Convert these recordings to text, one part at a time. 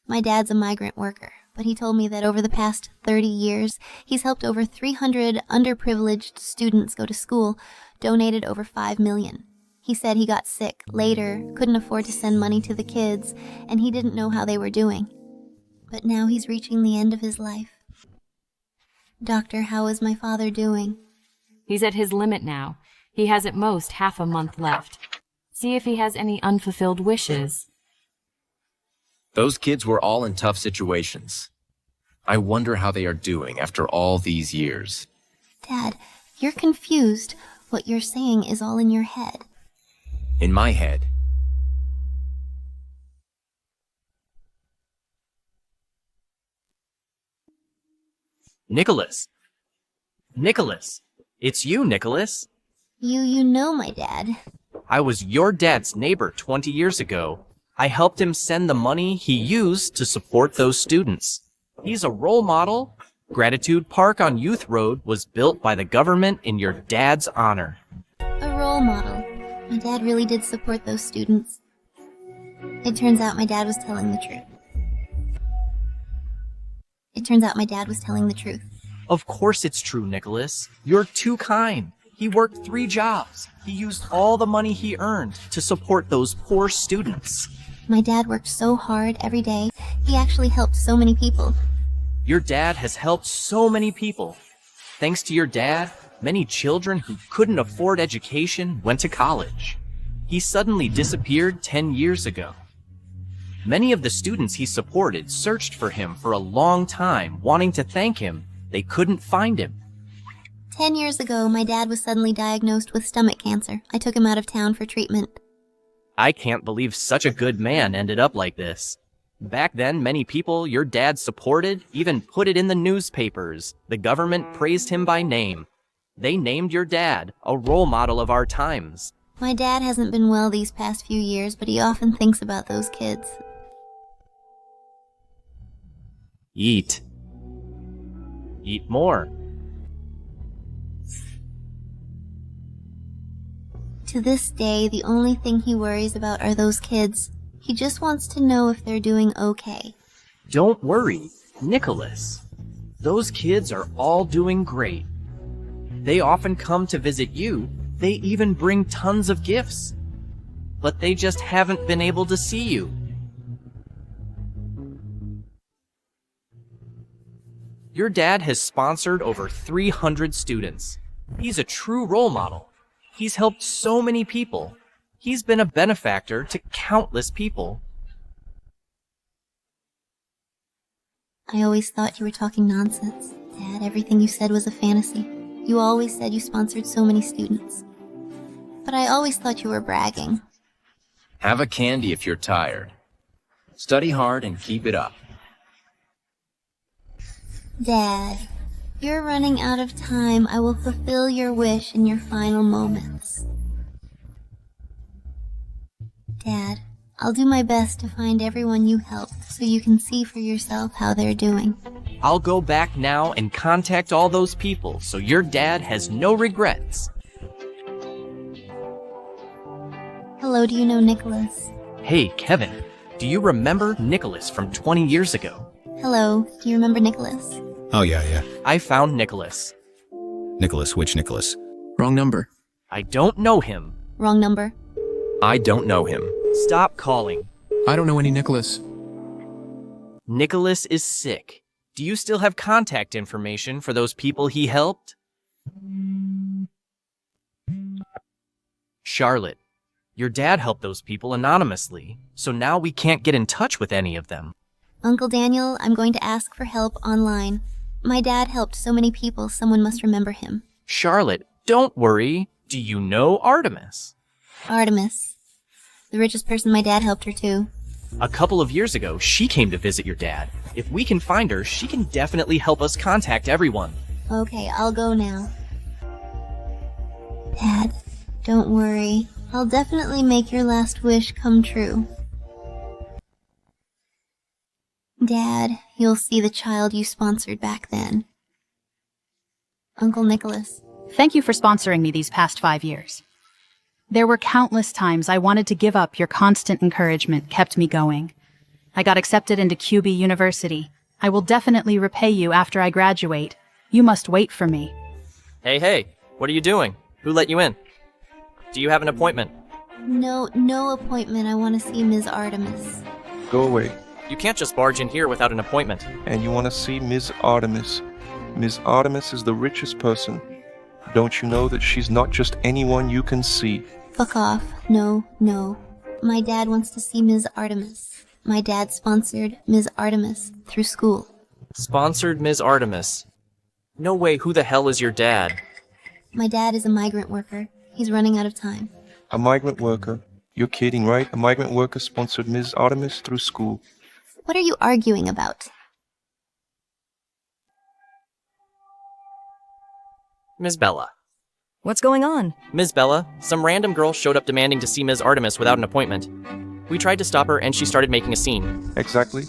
My dad's a migrant worker, but he told me that over the past 30 years, he's helped over 300 underprivileged students go to school, donated over $5 million. He said he got sick later, couldn't afford to send money to the kids, and he didn't know how they were doing. But now he's reaching the end of his life. Doctor, how is my father doing? He's at his limit now. He has at most half a month left. See if he has any unfulfilled wishes. Those kids were all in tough situations. I wonder how they are doing after all these years. Dad, you're confused. What you're saying is all in your head. In my head. Nicholas! Nicholas! It's you, Nicholas! You know my dad. I was your dad's neighbor 20 years ago. I helped him send the money he used to support those students. He's a role model. Gratitude Park on Youth Road was built by the government in your dad's honor. A role model. My dad really did support those students. It turns out my dad was telling the truth. Of course it's true, Nicholas. You're too kind. He worked 3 jobs. He used all the money he earned to support those poor students. My dad worked so hard every day. He actually helped so many people. Your dad has helped so many people. Thanks to your dad, many children who couldn't afford education went to college. He suddenly disappeared 10 years ago. Many of the students he supported searched for him for a long time, wanting to thank him. They couldn't find him. 10 years ago, my dad was suddenly diagnosed with stomach cancer. I took him out of town for treatment. I can't believe such a good man ended up like this. Back then, many people your dad supported even put it in the newspapers. The government praised him by name. They named your dad a role model of our times. My dad hasn't been well these past few years, but he often thinks about those kids. Eat. Eat more. To this day, the only thing he worries about are those kids. He just wants to know if they're doing okay. Don't worry, Nicholas. Those kids are all doing great. They often come to visit you. They even bring tons of gifts. But they just haven't been able to see you. Your dad has sponsored over 300 students. He's a true role model. He's helped so many people. He's been a benefactor to countless people. I always thought you were talking nonsense. Dad, everything you said was a fantasy. You always said you sponsored so many students. But I always thought you were bragging. Have a candy if you're tired. Study hard and keep it up. Dad, you're running out of time. I will fulfill your wish in your final moments. Dad, I'll do my best to find everyone you helped so you can see for yourself how they're doing. I'll go back now and contact all those people so your dad has no regrets. Hello, do you know Nicholas? Hey, Kevin, do you remember Nicholas from 20 years ago? Hello, do you remember Nicholas? Oh, yeah. I found Nicholas. Nicholas, which Nicholas? Wrong number. I don't know him. Wrong number. I don't know him. Stop calling. I don't know any Nicholas. Nicholas is sick. Do you still have contact information for those people he helped? Charlotte, your dad helped those people anonymously, so now we can't get in touch with any of them. Uncle Daniel, I'm going to ask for help online. My dad helped so many people, someone must remember him. Charlotte, don't worry. Do you know Artemis? Artemis. The richest person my dad helped her too. A couple of years ago, she came to visit your dad. If we can find her, she can definitely help us contact everyone. Okay, I'll go now. Dad, don't worry. I'll definitely make your last wish come true. Dad, you'll see the child you sponsored back then. Uncle Nicholas. Thank you for sponsoring me these past 5 years. There were countless times I wanted to give up. Your constant encouragement kept me going. I got accepted into QB University. I will definitely repay you after I graduate. You must wait for me. Hey, what are you doing? Who let you in? Do you have an appointment? No appointment. I want to see Ms. Artemis. Go away. You can't just barge in here without an appointment. And you want to see Ms. Artemis. Ms. Artemis is the richest person. Don't you know that she's not just anyone you can see? Fuck off. No. My dad wants to see Ms. Artemis. My dad sponsored Ms. Artemis through school. Sponsored Ms. Artemis. No way, who the hell is your dad? My dad is a migrant worker. He's running out of time. A migrant worker? You're kidding, right? A migrant worker sponsored Ms. Artemis through school. What are you arguing about? Ms. Bella. What's going on? Ms. Bella, some random girl showed up demanding to see Ms. Artemis without an appointment. We tried to stop her and she started making a scene. Exactly.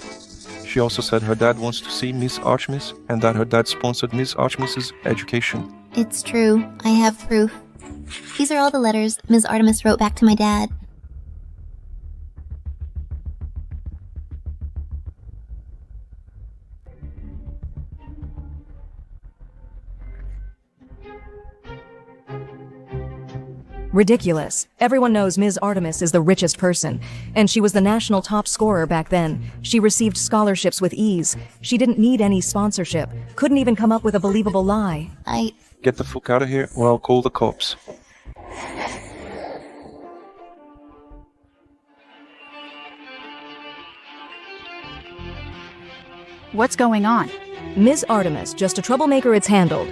She also said her dad wants to see Miss Artemis and that her dad sponsored Miss Artemis's education. It's true. I have proof. These are all the letters Ms. Artemis wrote back to my dad. Ridiculous. Everyone knows Ms. Artemis is the richest person, and she was the national top scorer back then. She received scholarships with ease. She didn't need any sponsorship. Couldn't even come up with a believable lie. Get the fuck out of here or I'll call the cops. What's going on? Ms. Artemis, just a troublemaker, it's handled.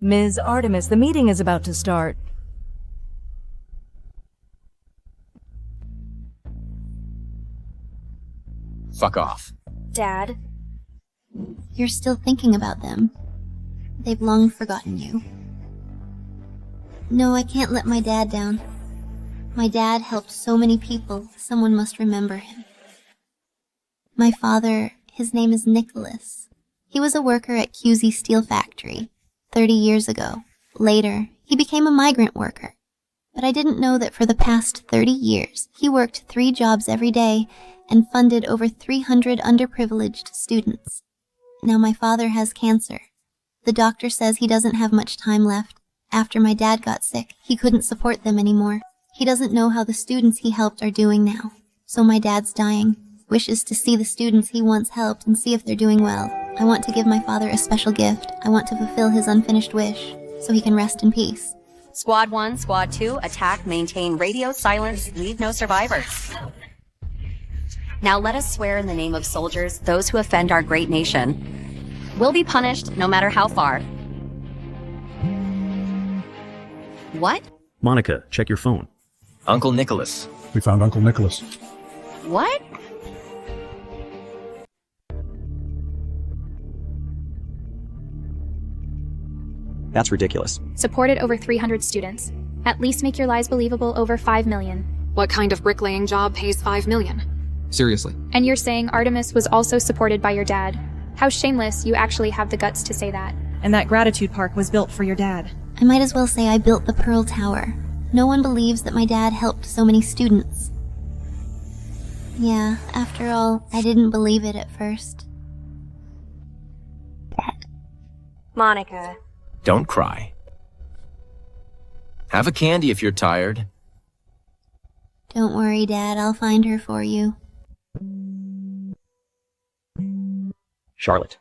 Ms. Artemis, the meeting is about to start. Fuck off. Dad, you're still thinking about them. They've long forgotten you. No, I can't let my dad down. My dad helped so many people, someone must remember him. My father, his name is Nicholas. He was a worker at QZ Steel Factory 30 years ago. Later, he became a migrant worker. But I didn't know that for the past 30 years, he worked 3 jobs every day and funded over 300 underprivileged students. Now my father has cancer. The doctor says he doesn't have much time left. After my dad got sick, he couldn't support them anymore. He doesn't know how the students he helped are doing now. So my dad's dying. Wishes to see the students he once helped and see if they're doing well. I want to give my father a special gift. I want to fulfill his unfinished wish, so he can rest in peace. Squad 1, Squad 2, attack, maintain radio silence, leave no survivors. Now let us swear in the name of soldiers, those who offend our great nation will be punished no matter how far. What? Monica, check your phone. Uncle Nicholas. We found Uncle Nicholas. What? That's ridiculous. Supported over 300 students. At least make your lies believable over 5 million. What kind of bricklaying job pays 5 million? Seriously. And you're saying Artemis was also supported by your dad. How shameless you actually have the guts to say that. And that gratitude park was built for your dad. I might as well say I built the Pearl Tower. No one believes that my dad helped so many students. Yeah, after all, I didn't believe it at first. Dad. Monica. Don't cry. Have a candy if you're tired. Don't worry, Dad. I'll find her for you. Charlotte,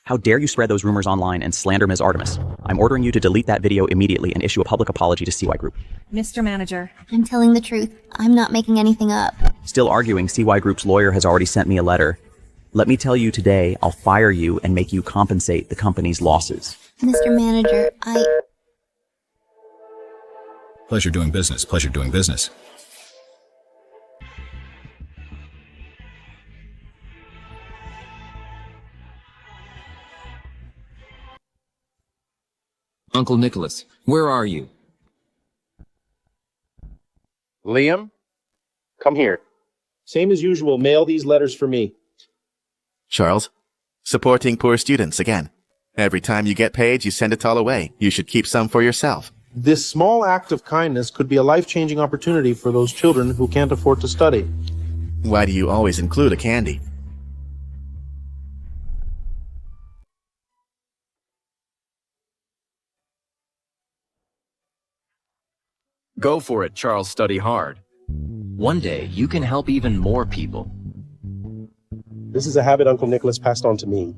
how dare you spread those rumors online and slander Ms. Artemis? I'm ordering you to delete that video immediately and issue a public apology to CY Group. Mr. Manager. I'm telling the truth. I'm not making anything up. Still arguing, CY Group's lawyer has already sent me a letter. Let me tell you today, I'll fire you and make you compensate the company's losses. Mr. Manager, Pleasure doing business. Pleasure doing business. Uncle Nicholas, where are you? Liam, come here. Same as usual, mail these letters for me. Charles, supporting poor students again. Every time you get paid, you send it all away. You should keep some for yourself. This small act of kindness could be a life-changing opportunity for those children who can't afford to study. Why do you always include a candy? Go for it, Charles. Study hard. One day, you can help even more people. This is a habit Uncle Nicholas passed on to me.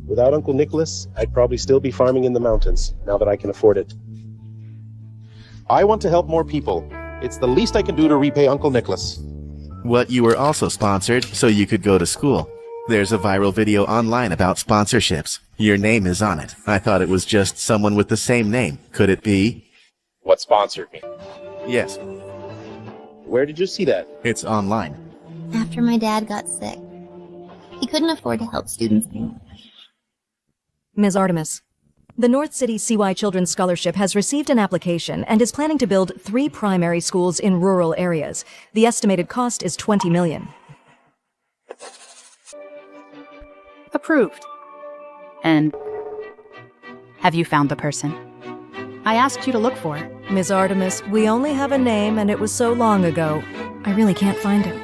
Without Uncle Nicholas, I'd probably still be farming in the mountains, now that I can afford it. I want to help more people. It's the least I can do to repay Uncle Nicholas. What, you were also sponsored so you could go to school. There's a viral video online about sponsorships. Your name is on it. I thought it was just someone with the same name. Could it be? What sponsored me? Yes. Where did you see that? It's online. After my dad got sick, he couldn't afford to help students anymore. Ms. Artemis, the North City CY Children's Scholarship has received an application and is planning to build 3 primary schools in rural areas. The estimated cost is $20 million. Approved. And have you found the person I asked you to look for? Ms. Artemis, we only have a name and it was so long ago. I really can't find him.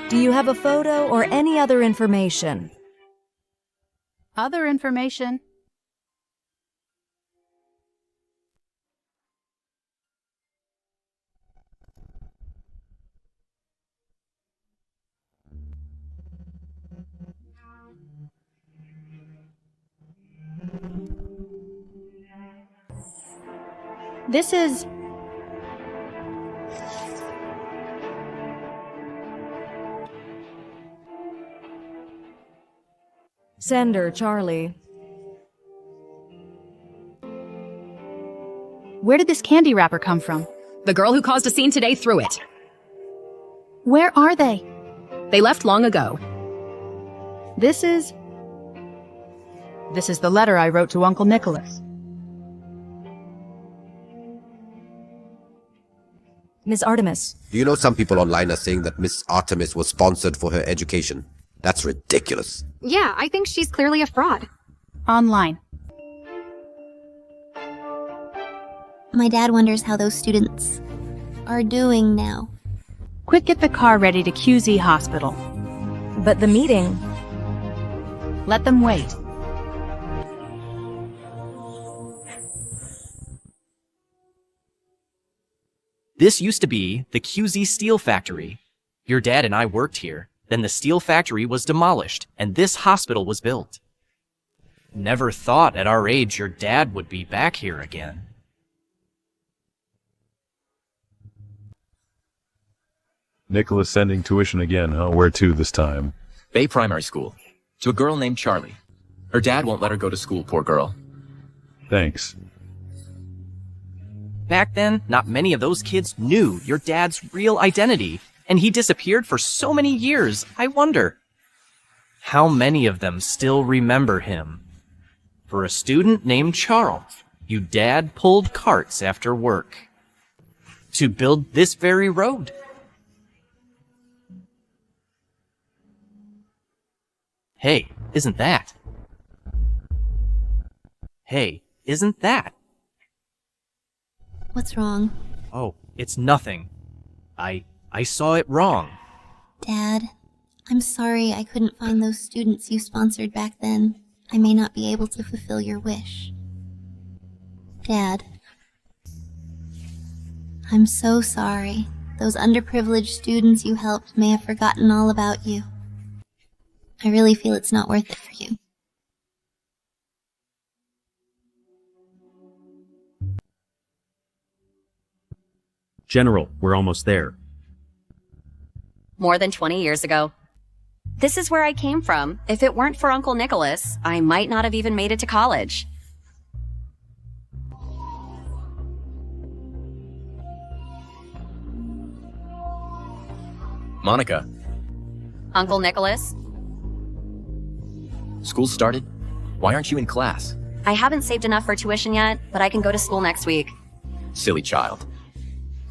Do you have a photo or any other information? Other information? This is... Sender, Charlie. Where did this candy wrapper come from? The girl who caused a scene today threw it. Where are they? They left long ago. This is the letter I wrote to Uncle Nicholas. Ms. Artemis. Do you know some people online are saying that Miss Artemis was sponsored for her education? That's ridiculous. Yeah, I think she's clearly a fraud. Online. My dad wonders how those students are doing now. Quick, get the car ready to QZ Hospital. But the meeting... Let them wait. This used to be the QZ Steel Factory. Your dad and I worked here. Then the steel factory was demolished, and this hospital was built. Never thought at our age your dad would be back here again. Nicholas sending tuition again, huh? Where to this time? Bay Primary School. To a girl named Charlie. Her dad won't let her go to school, poor girl. Thanks. Back then, not many of those kids knew your dad's real identity, and he disappeared for so many years. I wonder, how many of them still remember him? For a student named Charles, your dad pulled carts after work to build this very road. Hey, isn't that? Hey, isn't that? What's wrong? Oh, it's nothing. I saw it wrong. Dad, I'm sorry I couldn't find those students you sponsored back then. I may not be able to fulfill your wish. Dad, I'm so sorry. Those underprivileged students you helped may have forgotten all about you. I really feel it's not worth it for you. General, we're almost there. More than 20 years ago. This is where I came from. If it weren't for Uncle Nicholas, I might not have even made it to college. Monica, Uncle Nicholas? school started? Why aren't you in class? I haven't saved enough for tuition yet, but I can go to school next week. Silly child.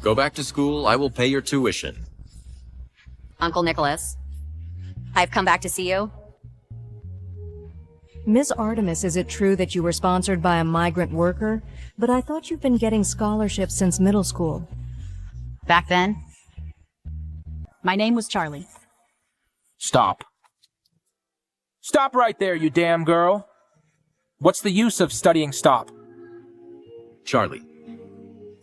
Go back to school, I will pay your tuition. Uncle Nicholas, I've come back to see you. Ms. Artemis, is it true that you were sponsored by a migrant worker? But I thought you've been getting scholarships since middle school. Back then, my name was Charlie. Stop. Stop right there, you damn girl. What's the use of studying stop? Charlie,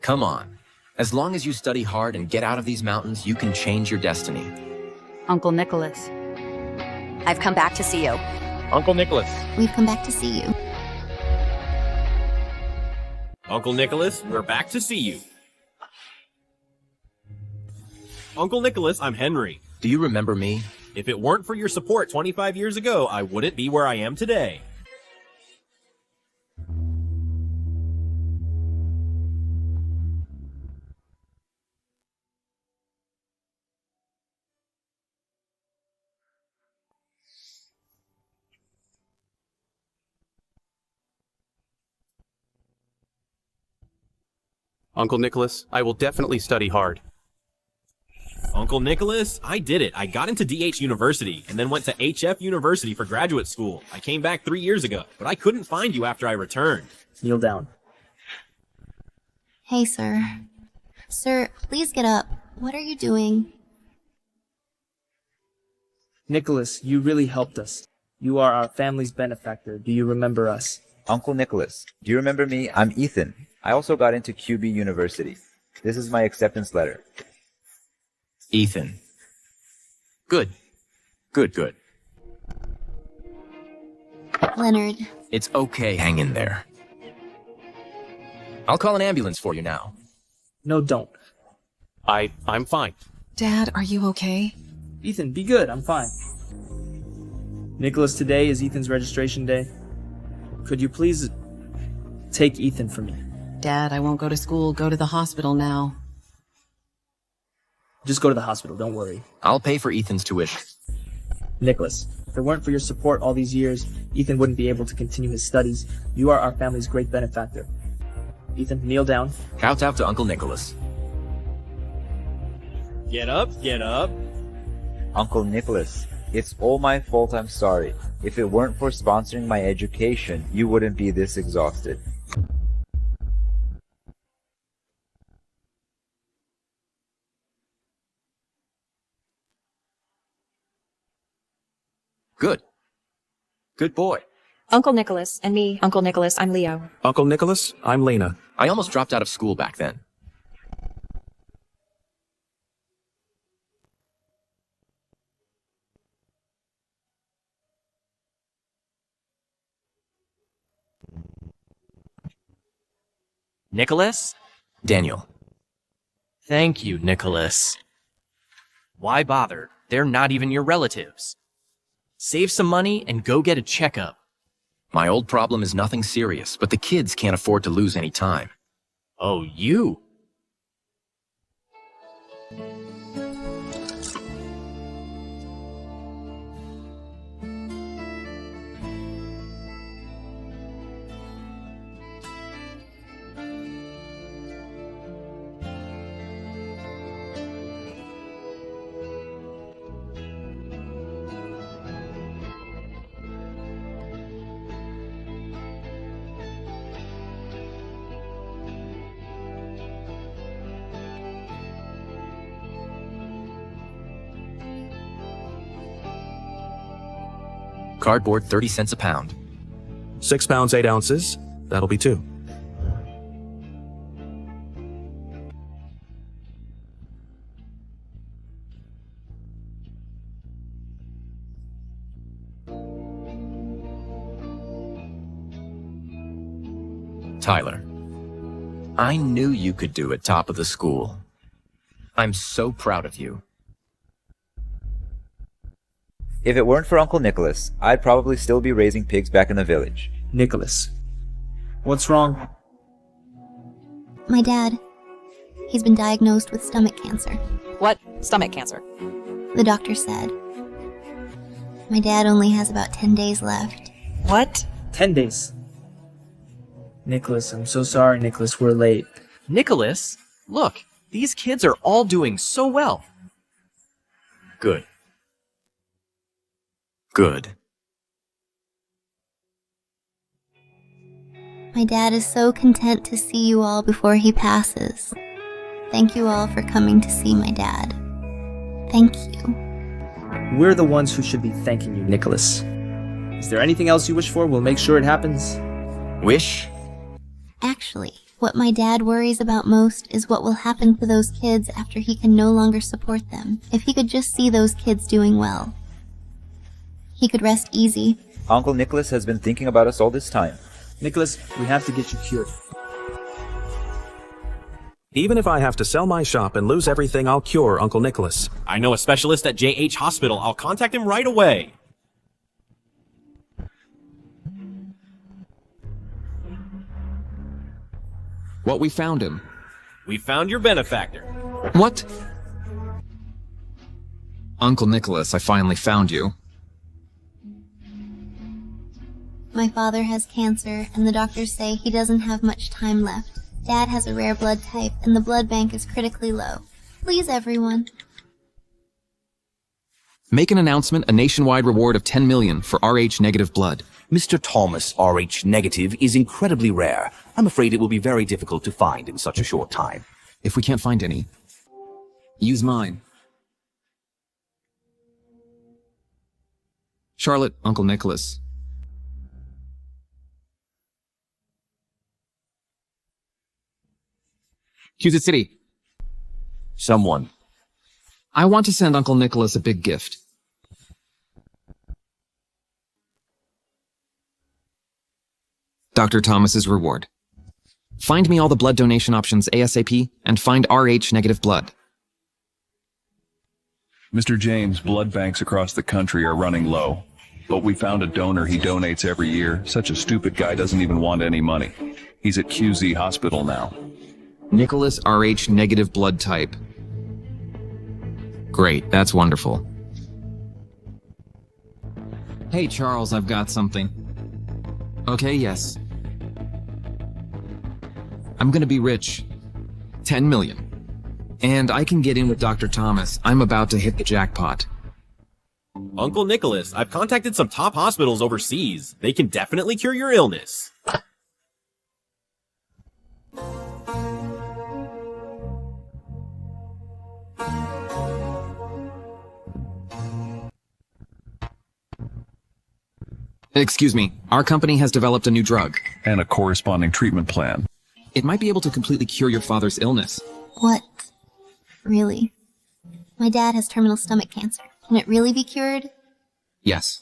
come on. As long as you study hard and get out of these mountains, you can change your destiny. Uncle Nicholas. I've come back to see you. Uncle Nicholas. We've come back to see you. Uncle Nicholas, we're back to see you. Uncle Nicholas, I'm Henry. Do you remember me? If it weren't for your support 25 years ago, I wouldn't be where I am today. Uncle Nicholas, I will definitely study hard. Uncle Nicholas, I did it. I got into DH University and then went to HF University for graduate school. I came back 3 years ago, but I couldn't find you after I returned. Kneel down. Hey, sir. Sir, please get up. What are you doing? Nicholas, you really helped us. You are our family's benefactor. Do you remember us? Uncle Nicholas, do you remember me? I'm Ethan. I also got into QB University. This is my acceptance letter. Ethan. Good. Good. Leonard. It's okay, hang in there. I'll call an ambulance for you now. No, don't. I'm fine. Dad, are you okay? Ethan, be good. I'm fine. Nicholas, today is Ethan's registration day. Could you please take Ethan for me? Dad, I won't go to school. Go to the hospital now. Just go to the hospital, don't worry. I'll pay for Ethan's tuition. Nicholas, if it weren't for your support all these years, Ethan wouldn't be able to continue his studies. You are our family's great benefactor. Ethan, kneel down. Shout out to Uncle Nicholas. Get up, get up. Uncle Nicholas, it's all my fault, I'm sorry. If it weren't for sponsoring my education, you wouldn't be this exhausted. Good boy. Uncle Nicholas, and me, Uncle Nicholas, I'm Leo. Uncle Nicholas, I'm Lena. I almost dropped out of school back then. Nicholas? Daniel. Thank you, Nicholas. Why bother? They're not even your relatives. Save some money and go get a checkup. My old problem is nothing serious, but the kids can't afford to lose any time. Oh, you? Cardboard, 30 cents a pound. 6 pounds, 8 ounces. That'll be 2. Tyler, I knew you could do it top of the school. I'm so proud of you. If it weren't for Uncle Nicholas, I'd probably still be raising pigs back in the village. Nicholas, what's wrong? My dad. He's been diagnosed with stomach cancer. What? Stomach cancer? The doctor said. My dad only has about 10 days left. What? 10 days. Nicholas, I'm so sorry, Nicholas. We're late. Nicholas, look, these kids are all doing so well. Good. Good. My dad is so content to see you all before he passes. Thank you all for coming to see my dad. Thank you. We're the ones who should be thanking you, Nicholas. Is there anything else you wish for? We'll make sure it happens. Wish? Actually, what my dad worries about most is what will happen to those kids after he can no longer support them. If he could just see those kids doing well, he could rest easy. Uncle Nicholas has been thinking about us all this time. Nicholas, we have to get you cured. Even if I have to sell my shop and lose everything, I'll cure Uncle Nicholas. I know a specialist at JH Hospital. I'll contact him right away. What, we found him? We found your benefactor. What? Uncle Nicholas, I finally found you. My father has cancer, and the doctors say he doesn't have much time left. Dad has a rare blood type, and the blood bank is critically low. Please, everyone. Make an announcement, a nationwide reward of 10 million for Rh-negative blood. Mr. Thomas Rh-negative is incredibly rare. I'm afraid it will be very difficult to find in such a short time. If we can't find any, use mine. Charlotte, Uncle Nicholas. Cusit City. Someone. I want to send Uncle Nicholas a big gift. Dr. Thomas's reward. Find me all the blood donation options ASAP and find Rh-negative blood. Mr. James, blood banks across the country are running low. But we found a donor he donates every year. Such a stupid guy doesn't even want any money. He's at QZ Hospital now. Nicholas Rh-negative blood type. Great, that's wonderful. Hey Charles, I've got something. Okay, yes. I'm gonna be rich. 10 million. And I can get in with Dr. Thomas. I'm about to hit the jackpot. Uncle Nicholas, I've contacted some top hospitals overseas. They can definitely cure your illness. Excuse me, our company has developed a new drug. And a corresponding treatment plan. It might be able to completely cure your father's illness. What? Really? My dad has terminal stomach cancer. Can it really be cured? Yes.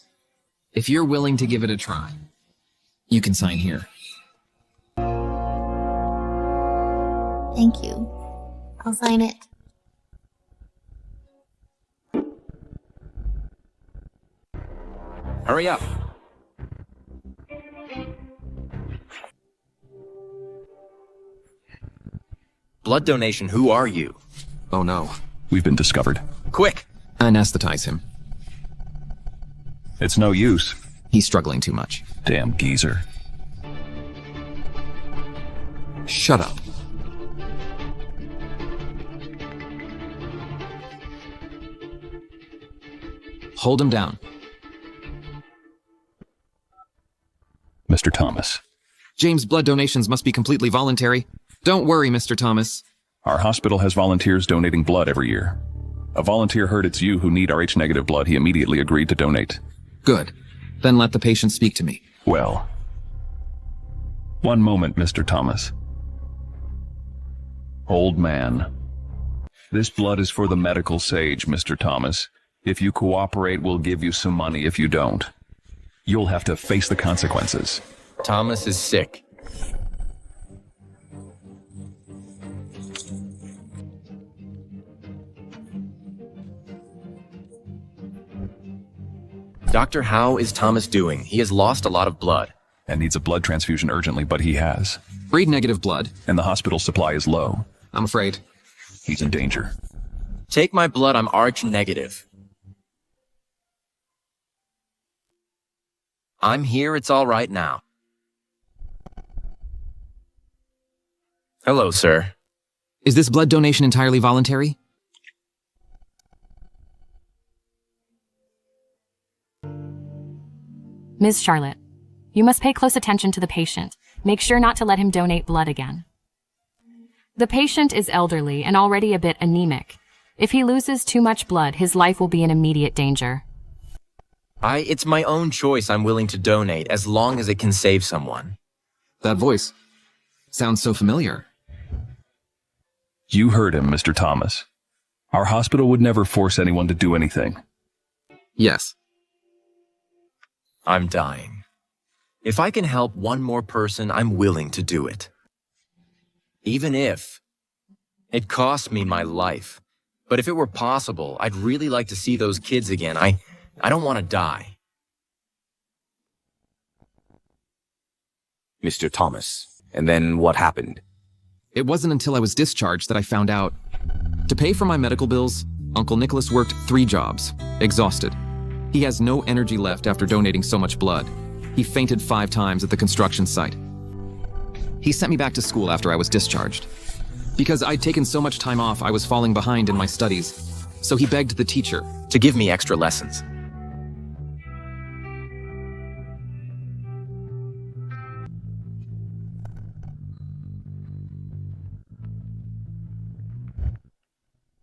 If you're willing to give it a try, you can sign here. Thank you. I'll sign it. Hurry up. Blood donation, who are you? Oh no. We've been discovered. Quick! Anesthetize him. It's no use. He's struggling too much. Damn geezer. Shut up. Hold him down. Mr. Thomas. James, blood donations must be completely voluntary. Don't worry, Mr. Thomas. Our hospital has volunteers donating blood every year. A volunteer heard it's you who need Rh-negative blood. He immediately agreed to donate. Good. Then let the patient speak to me. Well. One moment, Mr. Thomas. Old man. This blood is for the medical sage, Mr. Thomas. If you cooperate, we'll give you some money. If you don't, you'll have to face the consequences. Thomas is sick. Doctor, how is Thomas doing? He has lost a lot of blood. And needs a blood transfusion urgently, but he has. Breed negative blood. And the hospital supply is low. I'm afraid. He's in danger. Take my blood, I'm Rh negative. I'm here, it's all right now. Hello, sir. Is this blood donation entirely voluntary? Ms. Charlotte, you must pay close attention to the patient. Make sure not to let him donate blood again. The patient is elderly and already a bit anemic. If he loses too much blood, his life will be in immediate danger. It's my own choice I'm willing to donate as long as it can save someone. That voice sounds so familiar. You heard him, Mr. Thomas. Our hospital would never force anyone to do anything. Yes. I'm dying. If I can help one more person, I'm willing to do it. Even if it cost me my life. But if it were possible, I'd really like to see those kids again. I don't want to die. Mr. Thomas, and then what happened? It wasn't until I was discharged that I found out. To pay for my medical bills, Uncle Nicholas worked 3 jobs, exhausted. He has no energy left after donating so much blood. He fainted 5 times at the construction site. He sent me back to school after I was discharged. Because I'd taken so much time off, I was falling behind in my studies. So he begged the teacher to give me extra lessons.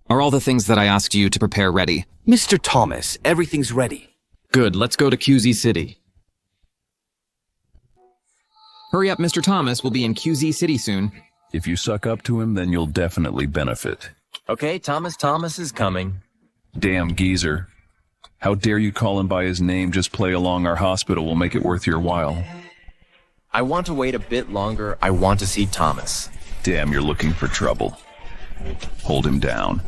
Are all the things that I asked you to prepare ready? Mr. Thomas, everything's ready. Good, let's go to QZ City. Hurry up, Mr. Thomas. We'll be in QZ City soon. If you suck up to him, then you'll definitely benefit. Okay, Thomas is coming. Damn geezer. How dare you call him by his name? Just play along. Our hospital will make it worth your while. I want to wait a bit longer. I want to see Thomas. Damn, you're looking for trouble. Hold him down.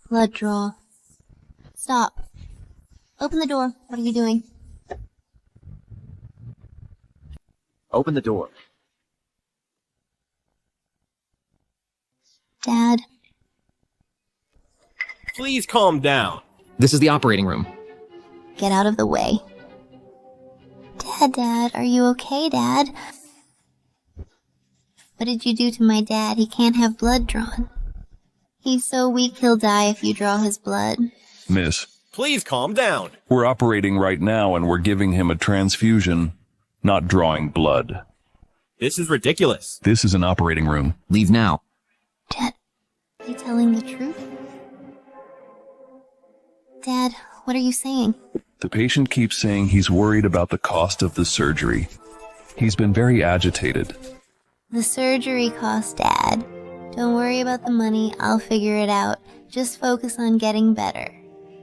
Blood draw. Stop. Open the door. What are you doing? Open the door. Dad. Please calm down. This is the operating room. Get out of the way. Dad, are you okay, Dad? What did you do to my dad? He can't have blood drawn. He's so weak he'll die if you draw his blood. Miss. Please calm down. We're operating right now and we're giving him a transfusion, not drawing blood. This is ridiculous. This is an operating room. Leave now. Dad, are you telling the truth? Dad, what are you saying? The patient keeps saying he's worried about the cost of the surgery. He's been very agitated. The surgery cost, Dad. Don't worry about the money. I'll figure it out. Just focus on getting better.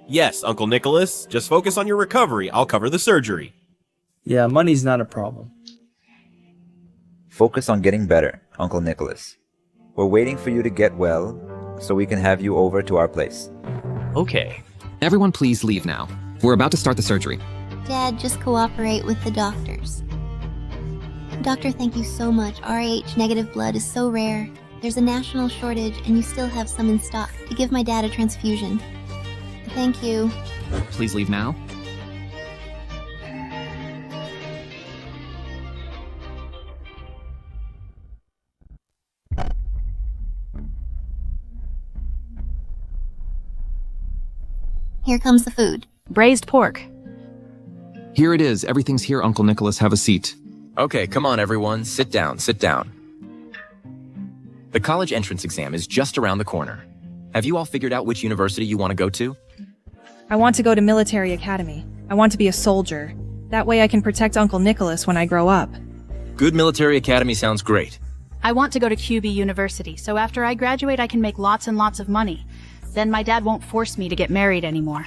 Yes, Uncle Nicholas. Just focus on your recovery. I'll cover the surgery. Yeah, money's not a problem. Focus on getting better, Uncle Nicholas. We're waiting for you to get well, so we can have you over to our place. Okay. Everyone please leave now. We're about to start the surgery. Dad, just cooperate with the doctors. Doctor, thank you so much. RH negative blood is so rare. There's a national shortage, and you still have some in stock to give my dad a transfusion. Thank you. Please leave now. Here comes the food. Braised pork. Here it is. Everything's here, Uncle Nicholas. Have a seat. Okay, come on, everyone. Sit down, sit down. The college entrance exam is just around the corner. Have you all figured out which university you want to go to? I want to go to military academy. I want to be a soldier. That way I can protect Uncle Nicholas when I grow up. Good military academy sounds great. I want to go to QB University, so after I graduate I can make lots and lots of money. Then my dad won't force me to get married anymore.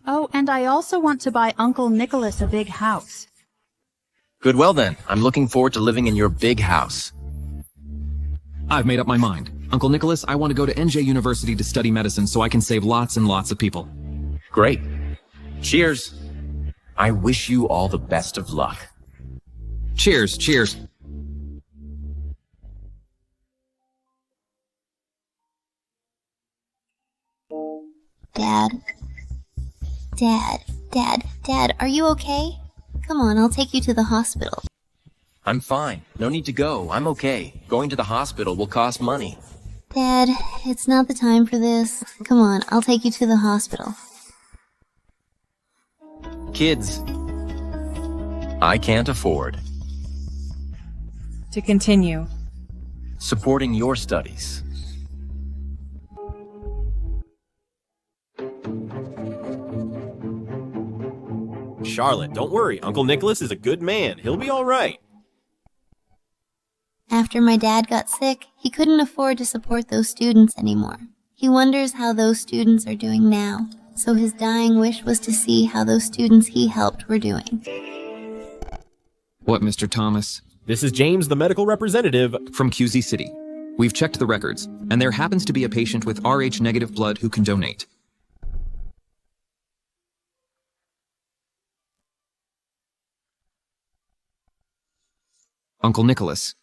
Oh, and I also want to buy Uncle Nicholas a big house. Good, well then. I'm looking forward to living in your big house. I've made up my mind. Uncle Nicholas, I want to go to NJ University to study medicine so I can save lots and lots of people. Great. Cheers. I wish you all the best of luck. Cheers, cheers. Dad, are you okay? Come on, I'll take you to the hospital. I'm fine. No need to go. I'm okay. Going to the hospital will cost money. Dad, it's not the time for this. Come on, I'll take you to the hospital. Kids, I can't afford To continue. supporting your studies. Charlotte, don't worry. Uncle Nicholas is a good man. He'll be all right. After my dad got sick, he couldn't afford to support those students anymore. He wonders how those students are doing now, so his dying wish was to see how those students he helped were doing. What, Mr. Thomas? This is James, the medical representative. From QZ City. We've checked the records, and there happens to be a patient with Rh-negative blood who can donate. Uncle Nicholas,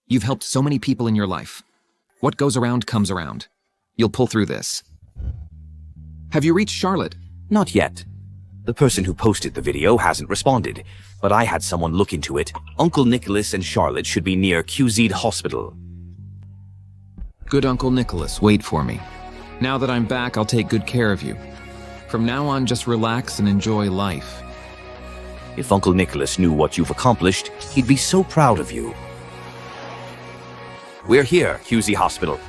you've helped so many people in your life. What goes around comes around. You'll pull through this. Have you reached Charlotte? Not yet. The person who posted the video hasn't responded, but I had someone look into it. Uncle Nicholas and Charlotte should be near QZ Hospital. Good Uncle Nicholas, wait for me. Now that I'm back, I'll take good care of you. From now on, just relax and enjoy life. If Uncle Nicholas knew what you've accomplished, he'd be so proud of you. We're here, QZ Hospital.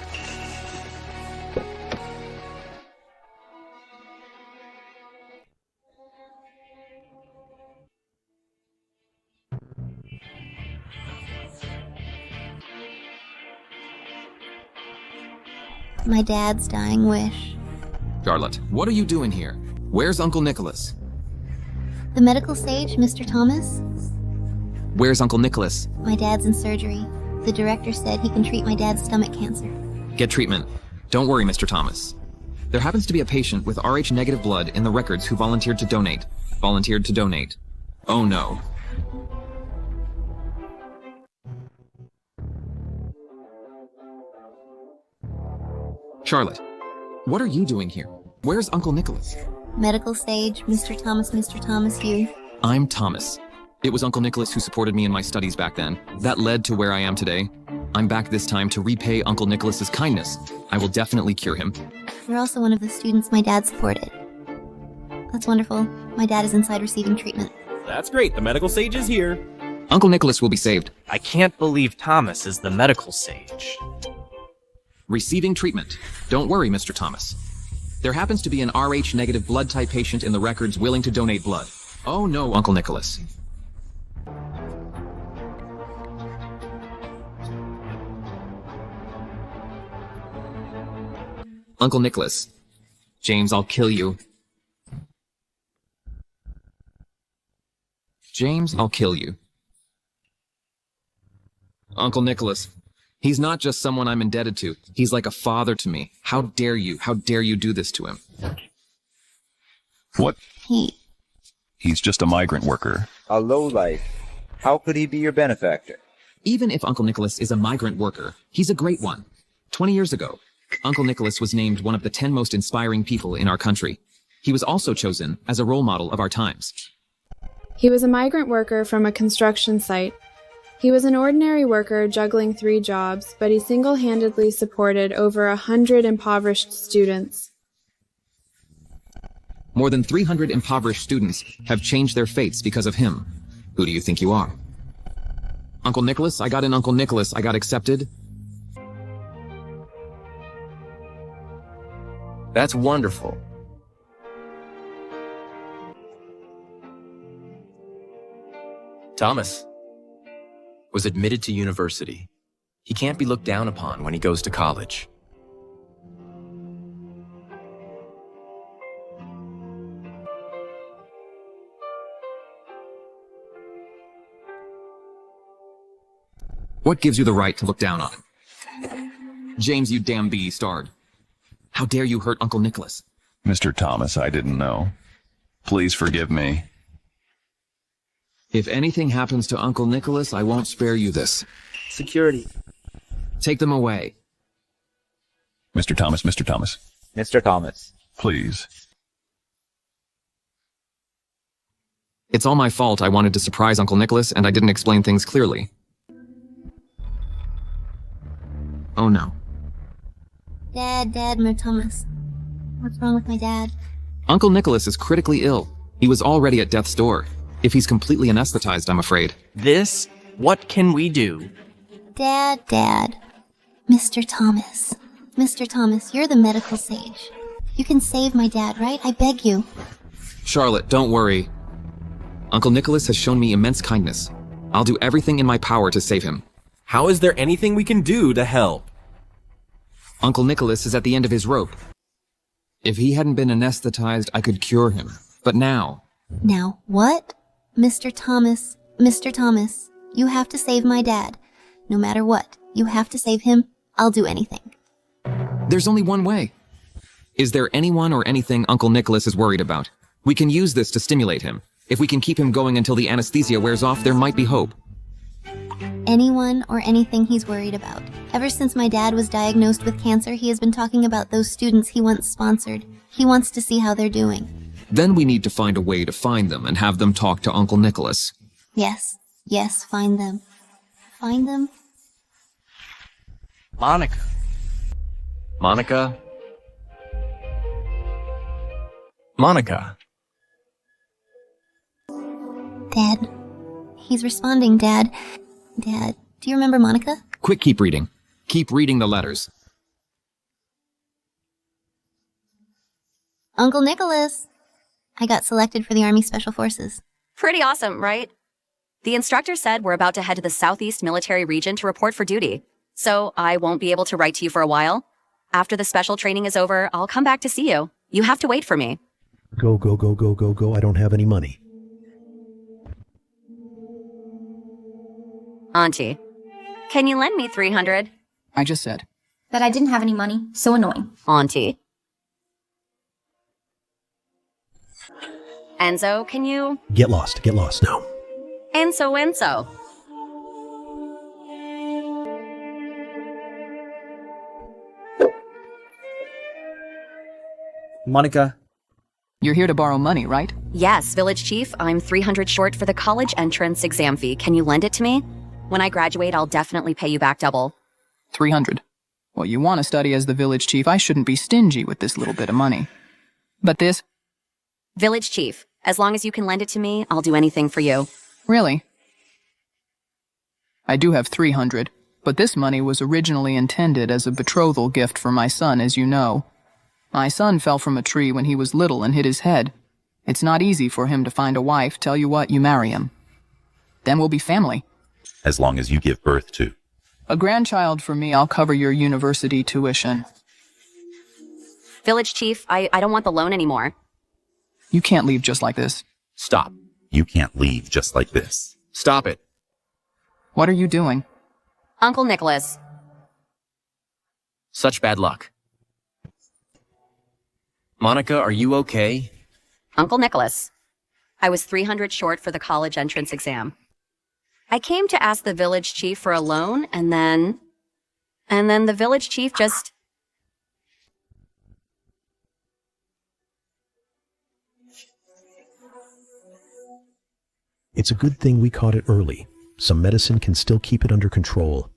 My dad's dying wish. Charlotte, what are you doing here? Where's Uncle Nicholas? The medical sage, Mr. Thomas? Where's Uncle Nicholas? My dad's in surgery. The director said he can treat my dad's stomach cancer. Get treatment. Don't worry, Mr. Thomas. There happens to be a patient with Rh-negative blood in the records who volunteered to donate. Volunteered to donate. Oh no. Charlotte, what are you doing here? Where's Uncle Nicholas? Medical sage, Mr. Thomas, you. I'm Thomas. It was Uncle Nicholas who supported me in my studies back then. That led to where I am today. I'm back this time to repay Uncle Nicholas's kindness. I will definitely cure him. You're also one of the students my dad supported. That's wonderful. My dad is inside receiving treatment. That's great. The medical sage is here. Uncle Nicholas will be saved. I can't believe Thomas is the medical sage. Receiving treatment. Don't worry, Mr. Thomas. There happens to be an Rh-negative blood type patient in the records willing to donate blood. Oh no, Uncle Nicholas. Uncle Nicholas. James, I'll kill you. James, I'll kill you. Uncle Nicholas. He's not just someone I'm indebted to. He's like a father to me. How dare you? How dare you do this to him? What? He's just a migrant worker. A lowlife. How could he be your benefactor? Even if Uncle Nicholas is a migrant worker, he's a great one. 20 years ago, Uncle Nicholas was named one of the 10 most inspiring people in our country. He was also chosen as a role model of our times. He was a migrant worker from a construction site. He was an ordinary worker juggling 3 jobs, but he single-handedly supported over 100 impoverished students. More than 300 impoverished students have changed their fates because of him. Who do you think you are? Uncle Nicholas? I got in Uncle Nicholas. I got accepted. That's wonderful. Thomas was admitted to university. He can't be looked down upon when he goes to college. What gives you the right to look down on him? James, you damn bee-starred. How dare you hurt Uncle Nicholas? Mr. Thomas, I didn't know. Please forgive me. If anything happens to Uncle Nicholas, I won't spare you this. Security. Take them away. Mr. Thomas, Mr. Thomas. Mr. Thomas. Please. It's all my fault. I wanted to surprise Uncle Nicholas, and I didn't explain things clearly. Oh no. Dad, Mr. Thomas. What's wrong with my dad? Uncle Nicholas is critically ill. He was already at death's door. If he's completely anesthetized, I'm afraid. What can we do? Dad. Mr. Thomas. Mr. Thomas, you're the medical sage. You can save my dad, right? I beg you. Charlotte, don't worry. Uncle Nicholas has shown me immense kindness. I'll do everything in my power to save him. How is there anything we can do to help? Uncle Nicholas is at the end of his rope. If he hadn't been anesthetized, I could cure him. But now... Now, what? Mr. Thomas, you have to save my dad. No matter what, you have to save him. I'll do anything. There's only one way. Is there anyone or anything Uncle Nicholas is worried about? We can use this to stimulate him. If we can keep him going until the anesthesia wears off, there might be hope. Anyone or anything he's worried about. Ever since my dad was diagnosed with cancer, he has been talking about those students he once sponsored. He wants to see how they're doing. Then we need to find a way to find them and have them talk to Uncle Nicholas. Yes, find them. Find them? Monica. Dad. He's responding, Dad. Dad, do you remember Monica? Quick, keep reading. Keep reading the letters. Uncle Nicholas. I got selected for the Army Special Forces. Pretty awesome, right? The instructor said we're about to head to the Southeast Military Region to report for duty. So I won't be able to write to you for a while. After the special training is over, I'll come back to see you. You have to wait for me. Go. I don't have any money. Auntie, can you lend me $300? I just said. That I didn't have any money. So annoying. Auntie. Enzo, can you? Get lost now. Enzo. Monica. You're here to borrow money, right? Yes, Village Chief. I'm $300 short for the college entrance exam fee. Can you lend it to me? When I graduate, I'll definitely pay you back double. $300. Well, you want to study as the Village Chief. I shouldn't be stingy with this little bit of money. But this? Village Chief. As long as you can lend it to me, I'll do anything for you. Really? I do have $300, but this money was originally intended as a betrothal gift for my son, as you know. My son fell from a tree when he was little and hit his head. It's not easy for him to find a wife. Tell you what, you marry him. Then we'll be family. As long as you give birth to. A grandchild for me, I'll cover your university tuition. Village Chief, I don't want the loan anymore. You can't leave just like this. Stop. You can't leave just like this. Stop it. What are you doing? Uncle Nicholas. Such bad luck. Monica, are you okay? Uncle Nicholas. I was $300 short for the college entrance exam. I came to ask the Village Chief for a loan, and then the Village Chief just... It's a good thing we caught it early. Some medicine can still keep it under control.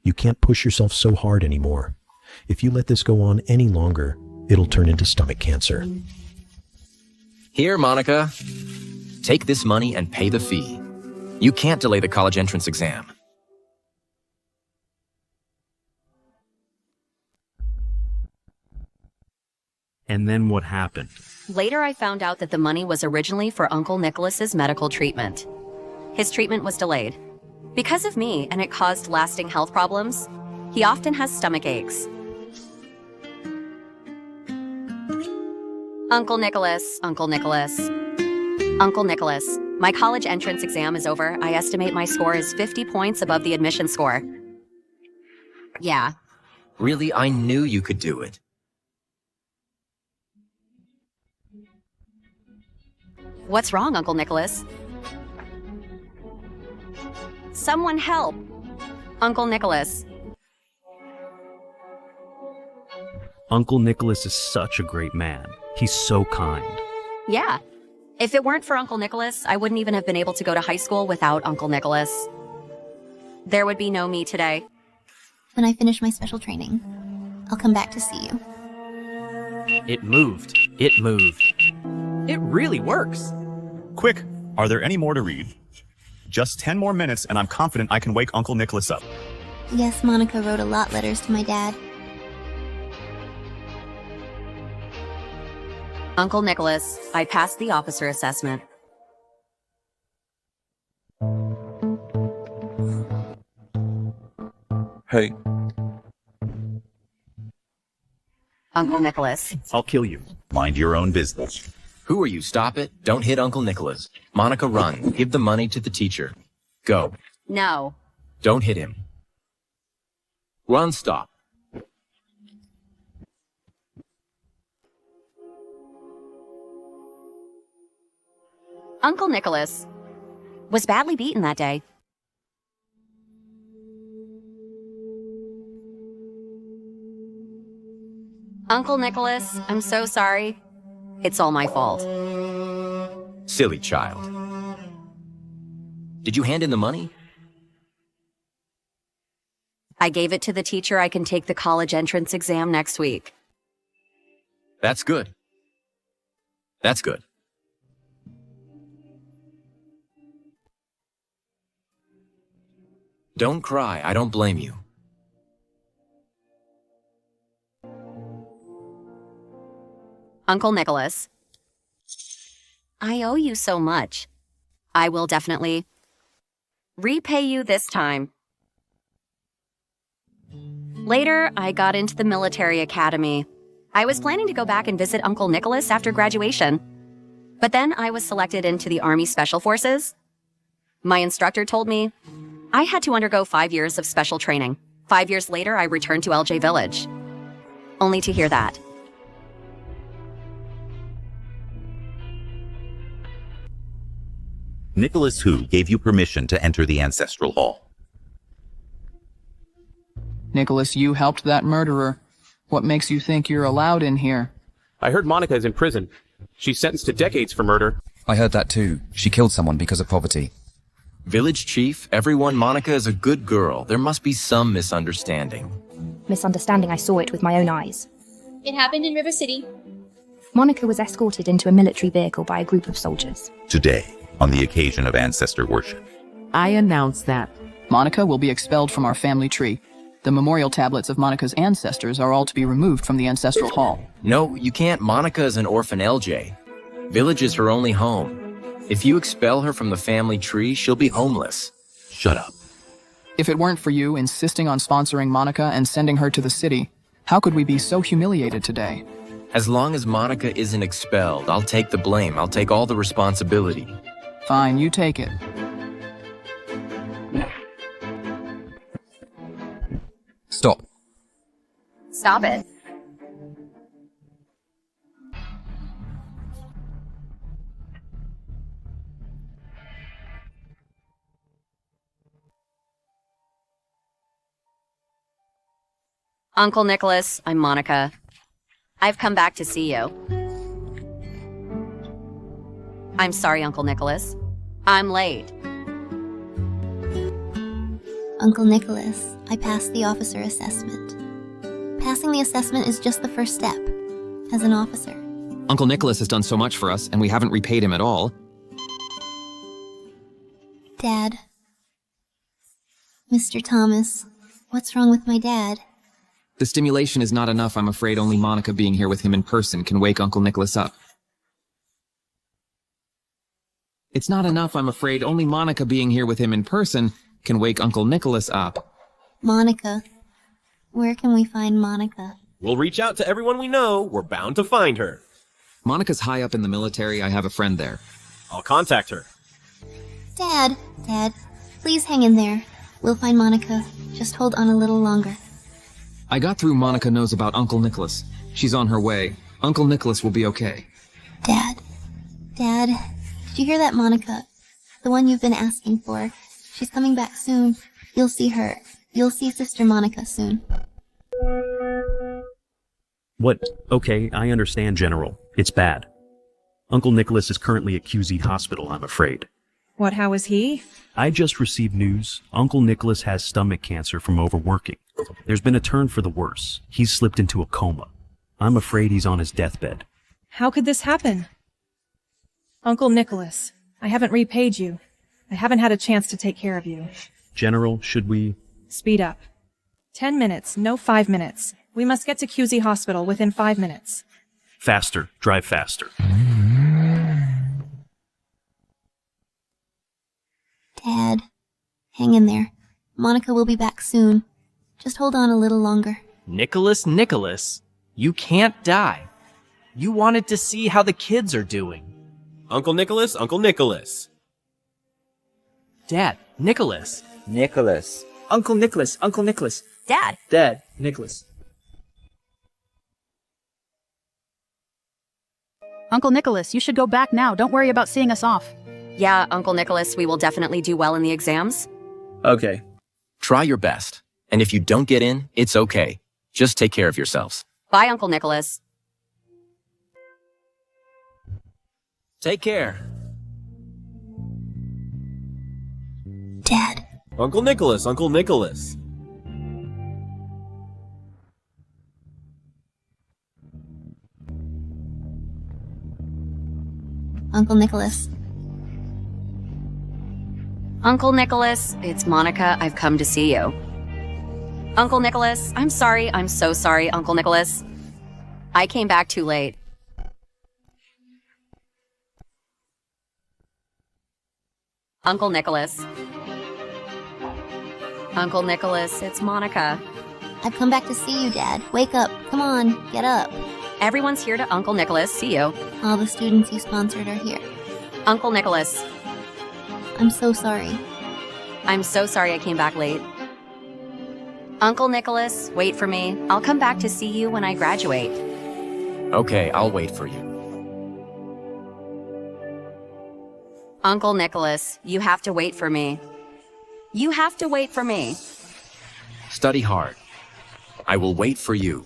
You can't push yourself so hard anymore. If you let this go on any longer, it'll turn into stomach cancer. Here, Monica. Take this money and pay the fee. You can't delay the college entrance exam. And then what happened? Later, I found out that the money was originally for Uncle Nicholas's medical treatment. His treatment was delayed. Because of me, and it caused lasting health problems, he often has stomach aches. Uncle Nicholas, my college entrance exam is over. I estimate my score is 50 points above the admission score. Yeah. Really, I knew you could do it. What's wrong, Uncle Nicholas? Someone help! Uncle Nicholas. Uncle Nicholas is such a great man. He's so kind. Yeah. If it weren't for Uncle Nicholas, I wouldn't even have been able to go to high school without Uncle Nicholas. There would be no me today. When I finish my special training, I'll come back to see you. It moved. It really works. Quick, are there any more to read? Just 10 more minutes and I'm confident I can wake Uncle Nicholas up. Yes, Monica wrote a lot letters to my dad. Uncle Nicholas, I passed the officer assessment. Hey. Uncle Nicholas. I'll kill you. Mind your own business. Who are you? Stop it. Don't hit Uncle Nicholas. Monica, run. Give the money to the teacher. Go. No. Don't hit him. Run, stop. Uncle Nicholas was badly beaten that day. Uncle Nicholas, I'm so sorry. It's all my fault. Silly child. Did you hand in the money? I gave it to the teacher. I can take the college entrance exam next week. That's good. That's good. Don't cry. I don't blame you. Uncle Nicholas, I owe you so much. I will definitely repay you this time. Later, I got into the military academy. I was planning to go back and visit Uncle Nicholas after graduation. But then I was selected into the Army Special Forces. My instructor told me I had to undergo 5 years of special training. 5 years later, I returned to LJ Village. Only to hear that. Nicholas who gave you permission to enter the Ancestral Hall? Nicholas, you helped that murderer. What makes you think you're allowed in here? I heard Monica is in prison. She's sentenced to decades for murder. I heard that too. She killed someone because of poverty. Village chief, everyone, Monica is a good girl. There must be some misunderstanding. Misunderstanding, I saw it with my own eyes. It happened in River City. Monica was escorted into a military vehicle by a group of soldiers. Today, on the occasion of ancestor worship, I announce that Monica will be expelled from our family tree. The memorial tablets of Monica's ancestors are all to be removed from the Ancestral Hall. No, you can't. Monica is an orphan, LJ. Village is her only home. If you expel her from the family tree, she'll be homeless. Shut up. If it weren't for you insisting on sponsoring Monica and sending her to the city, how could we be so humiliated today? As long as Monica isn't expelled, I'll take the blame. I'll take all the responsibility. Fine, you take it. Stop. Stop it. Uncle Nicholas, I'm Monica. I've come back to see you. I'm sorry, Uncle Nicholas. I'm late. Uncle Nicholas, I passed the officer assessment. Passing the assessment is just the first step. As an officer. Uncle Nicholas has done so much for us, and we haven't repaid him at all. Dad. Mr. Thomas, what's wrong with my dad? The stimulation is not enough. I'm afraid only Monica being here with him in person can wake Uncle Nicholas up. It's not enough. I'm afraid only Monica being here with him in person can wake Uncle Nicholas up. Monica. Where can we find Monica? We'll reach out to everyone we know. We're bound to find her. Monica's high up in the military. I have a friend there. I'll contact her. Dad, please hang in there. We'll find Monica. Just hold on a little longer. I got through. Monica knows about Uncle Nicholas. She's on her way. Uncle Nicholas will be okay. Dad, did you hear that, Monica? The one you've been asking for. She's coming back soon. You'll see her. You'll see Sister Monica soon. What? Okay, I understand, General. It's bad. Uncle Nicholas is currently at QZ Hospital, I'm afraid. What, how is he? I just received news. Uncle Nicholas has stomach cancer from overworking. There's been a turn for the worse. He's slipped into a coma. I'm afraid he's on his deathbed. How could this happen? Uncle Nicholas, I haven't repaid you. I haven't had a chance to take care of you. General, should we? Speed up. 10 minutes, no 5 minutes. We must get to QZ Hospital within 5 minutes. Faster. Drive faster. Dad, hang in there. Monica will be back soon. Just hold on a little longer. Nicholas, you can't die. You wanted to see how the kids are doing. Uncle Nicholas. Dad, Nicholas. Nicholas. Uncle Nicholas. Dad. Dad, Nicholas. Uncle Nicholas, you should go back now. Don't worry about seeing us off. Yeah, Uncle Nicholas, we will definitely do well in the exams. Okay. Try your best. And if you don't get in, it's okay. Just take care of yourselves. Bye, Uncle Nicholas. Take care. Dad. Uncle Nicholas. Uncle Nicholas. Uncle Nicholas, it's Monica. I've come to see you. Uncle Nicholas, I'm sorry. I'm so sorry, Uncle Nicholas. I came back too late. Uncle Nicholas. Uncle Nicholas, it's Monica. I've come back to see you, Dad. Wake up. Come on, get up. Everyone's here to Uncle Nicholas see you. All the students you sponsored are here. Uncle Nicholas. I'm so sorry. I'm so sorry I came back late. Uncle Nicholas, wait for me. I'll come back to see you when I graduate. Okay, I'll wait for you. Uncle Nicholas, you have to wait for me. You have to wait for me. Study hard. I will wait for you.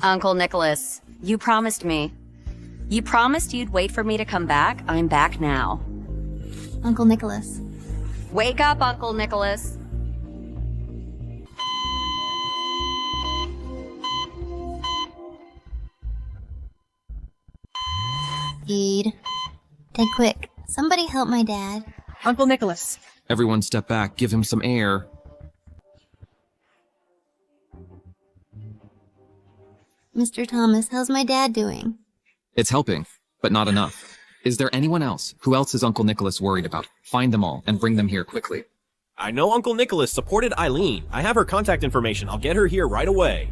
Uncle Nicholas, you promised me. You promised you'd wait for me to come back. I'm back now. Uncle Nicholas. Wake up, Uncle Nicholas. Dad, quick. Somebody help my dad. Uncle Nicholas. Everyone step back, give him some air. Mr. Thomas, how's my dad doing? It's helping, but not enough. Is there anyone else? Who else is Uncle Nicholas worried about? Find them all and bring them here quickly. I know Uncle Nicholas supported Eileen. I have her contact information. I'll get her here right away.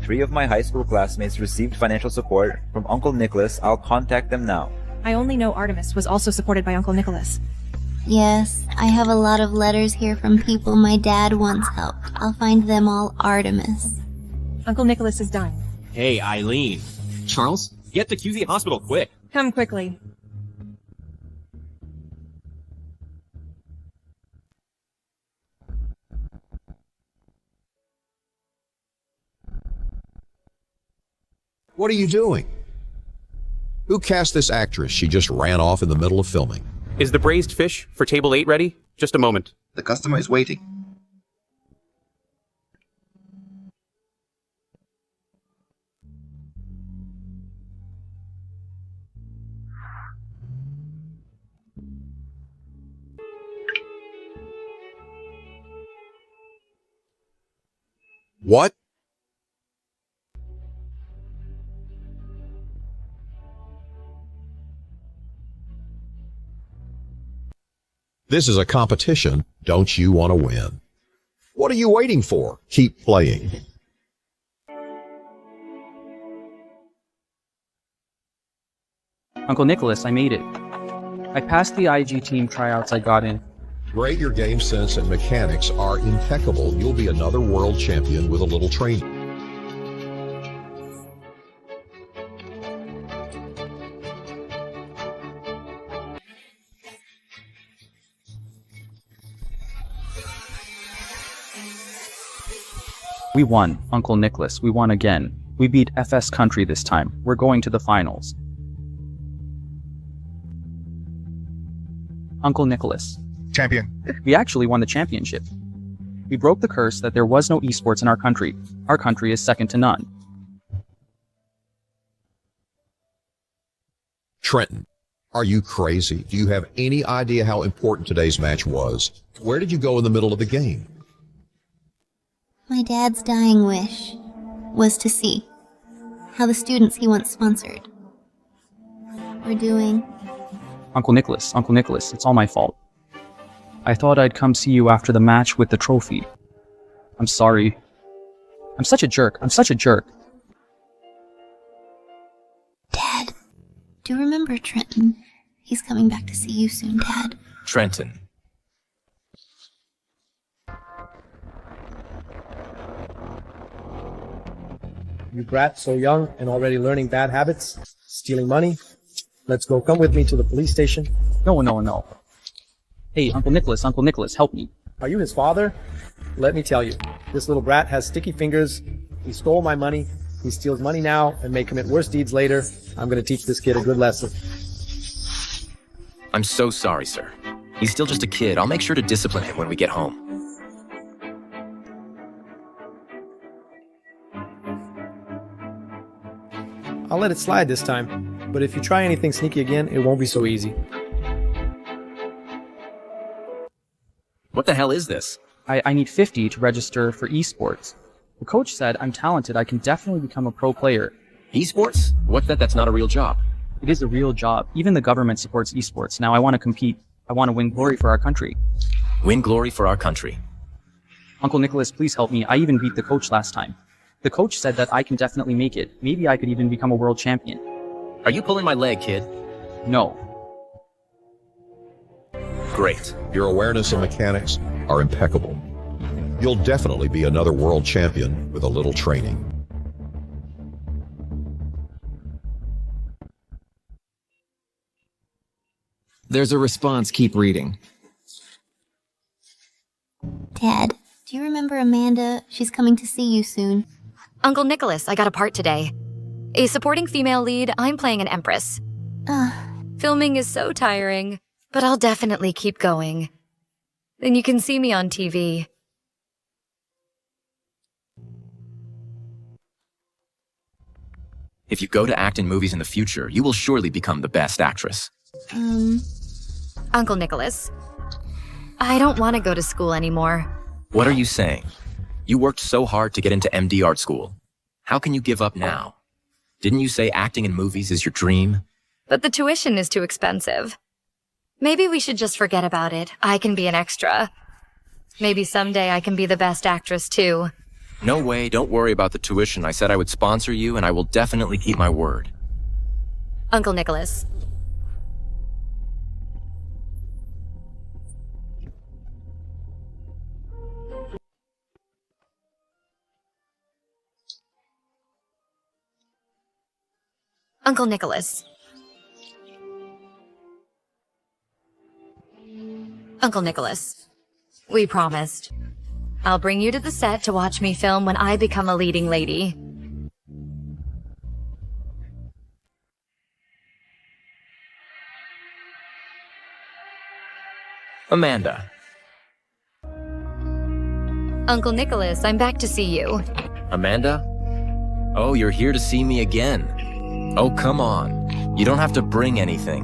3 of my high school classmates received financial support from Uncle Nicholas. I'll contact them now. I only know Artemis was also supported by Uncle Nicholas. Yes, I have a lot of letters here from people my dad once helped. I'll find them all Artemis. Uncle Nicholas is done. Hey, Eileen. Charles? Get to QZ Hospital quick. Come quickly. What are you doing? Who cast this actress? She just ran off in the middle of filming. Is the braised fish for table 8 ready? Just a moment. The customer is waiting. What? This is a competition. Don't you want to win? What are you waiting for? Keep playing. Uncle Nicholas, I made it. I passed the IG team tryouts I got in. Great, your game sense and mechanics are impeccable. You'll be another world champion with a little training. We won, Uncle Nicholas. We won again. We beat FS Country this time. We're going to the finals. Uncle Nicholas. Champion. We actually won the championship. We broke the curse that there was no esports in our country. Our country is second to none. Trenton, Are you crazy? Do you have any idea how important today's match was? Where did you go in the middle of the game? My dad's dying wish was to see how the students he once sponsored were doing. Uncle Nicholas, it's all my fault. I thought I'd come see you after the match with the trophy. I'm sorry. I'm such a jerk. Dad, do you remember Trenton? He's coming back to see you soon, Dad. Trenton. You brat, so young and already learning bad habits, stealing money. Let's go. Come with me to the police station. No. Hey, Uncle Nicholas, help me. Are you his father? Let me tell you, this little brat has sticky fingers. He stole my money. He steals money now and may commit worse deeds later. I'm going to teach this kid a good lesson. I'm so sorry, sir. He's still just a kid. I'll make sure to discipline him when we get home. I'll let it slide this time, but if you try anything sneaky again, it won't be so easy. What the hell is this? I need 50 to register for esports. The coach said I'm talented. I can definitely become a pro player. Esports? What's that? That's not a real job. It is a real job. Even the government supports esports. Now I want to compete. I want to win glory for our country. Win glory for our country. Uncle Nicholas, please help me. I even beat the coach last time. The coach said that I can definitely make it. Maybe I could even become a world champion. Are you pulling my leg, kid? No. Great. Your awareness and mechanics are impeccable. You'll definitely be another world champion with a little training. There's a response. Keep reading. Dad, do you remember Amanda? She's coming to see you soon. Uncle Nicholas, I got a part today. A supporting female lead, I'm playing an empress. Filming is so tiring, but I'll definitely keep going. Then you can see me on TV. If you go to act in movies in the future, you will surely become the best actress. Uncle Nicholas, I don't want to go to school anymore. What are you saying? You worked so hard to get into MD art school. How can you give up now? Didn't you say acting in movies is your dream? But the tuition is too expensive. Maybe we should just forget about it. I can be an extra. Maybe someday I can be the best actress too. No way, don't worry about the tuition. I said I would sponsor you and I will definitely keep my word. Uncle Nicholas. Uncle Nicholas. Uncle Nicholas, we promised. I'll bring you to the set to watch me film when I become a leading lady. Amanda. Uncle Nicholas, I'm back to see you. Amanda? Oh, you're here to see me again. Oh, come on. You don't have to bring anything.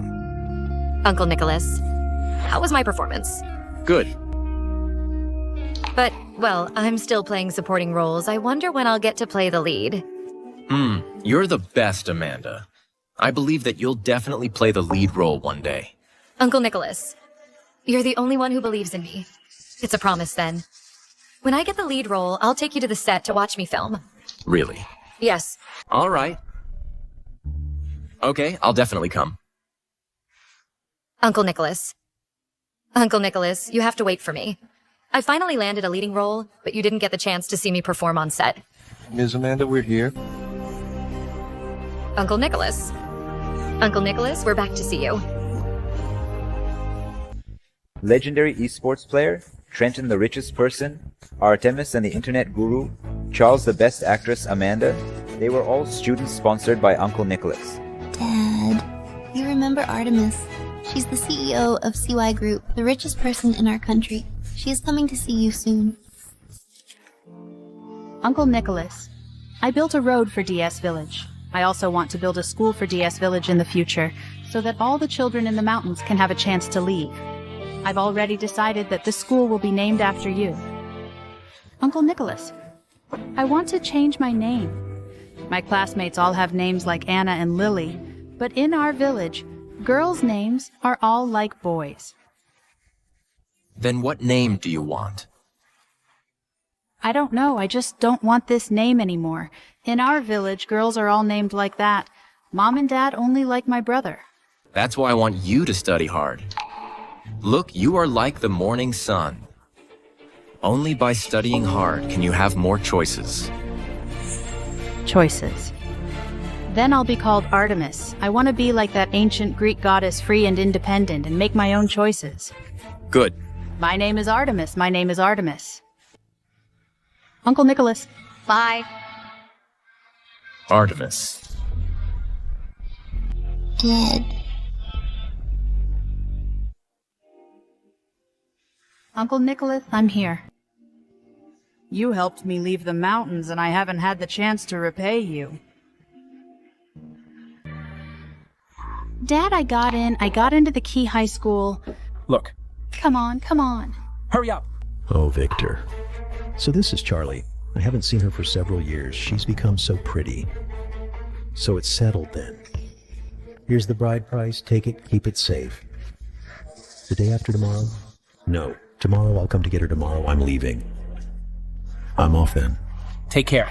Uncle Nicholas, how was my performance? Good. But, well, I'm still playing supporting roles. I wonder when I'll get to play the lead. You're the best, Amanda. I believe that you'll definitely play the lead role one day. Uncle Nicholas, you're the only one who believes in me. It's a promise, then. When I get the lead role, I'll take you to the set to watch me film. Really? Yes. All right. Okay, I'll definitely come. Uncle Nicholas. Uncle Nicholas, you have to wait for me. I finally landed a leading role, but you didn't get the chance to see me perform on set. Ms. Amanda, we're here. Uncle Nicholas. Uncle Nicholas, we're back to see you. Legendary esports player, Trenton the richest person, Artemis and the internet guru, Charles the best actress Amanda, they were all students sponsored by Uncle Nicholas. Dad, you remember Artemis? She's the CEO of CY Group, the richest person in our country. She is coming to see you soon. Uncle Nicholas, I built a road for DS Village. I also want to build a school for DS Village in the future, so that all the children in the mountains can have a chance to leave. I've already decided that the school will be named after you. Uncle Nicholas, I want to change my name. My classmates all have names like Anna and Lily, but in our village, girls' names are all like boys. Then what name do you want? I don't know, I just don't want this name anymore. In our village, girls are all named like that. Mom and Dad only like my brother. That's why I want you to study hard. Look, you are like the morning sun. Only by studying hard can you have more choices. Choices. Then I'll be called Artemis. I want to be like that ancient Greek goddess, free and independent, and make my own choices. Good. My name is Artemis. My name is Artemis. Uncle Nicholas. Bye. Artemis. Dead. Uncle Nicholas, I'm here. You helped me leave the mountains, and I haven't had the chance to repay you. Dad, I got into the Key High School. Look. Come on. Hurry up. Oh, Victor. So this is Charlie. I haven't seen her for several years. She's become so pretty. So it's settled then. Here's the bride price. Take it, keep it safe. The day after tomorrow? No. Tomorrow I'll come to get her tomorrow. I'm leaving. I'm off then. Take care.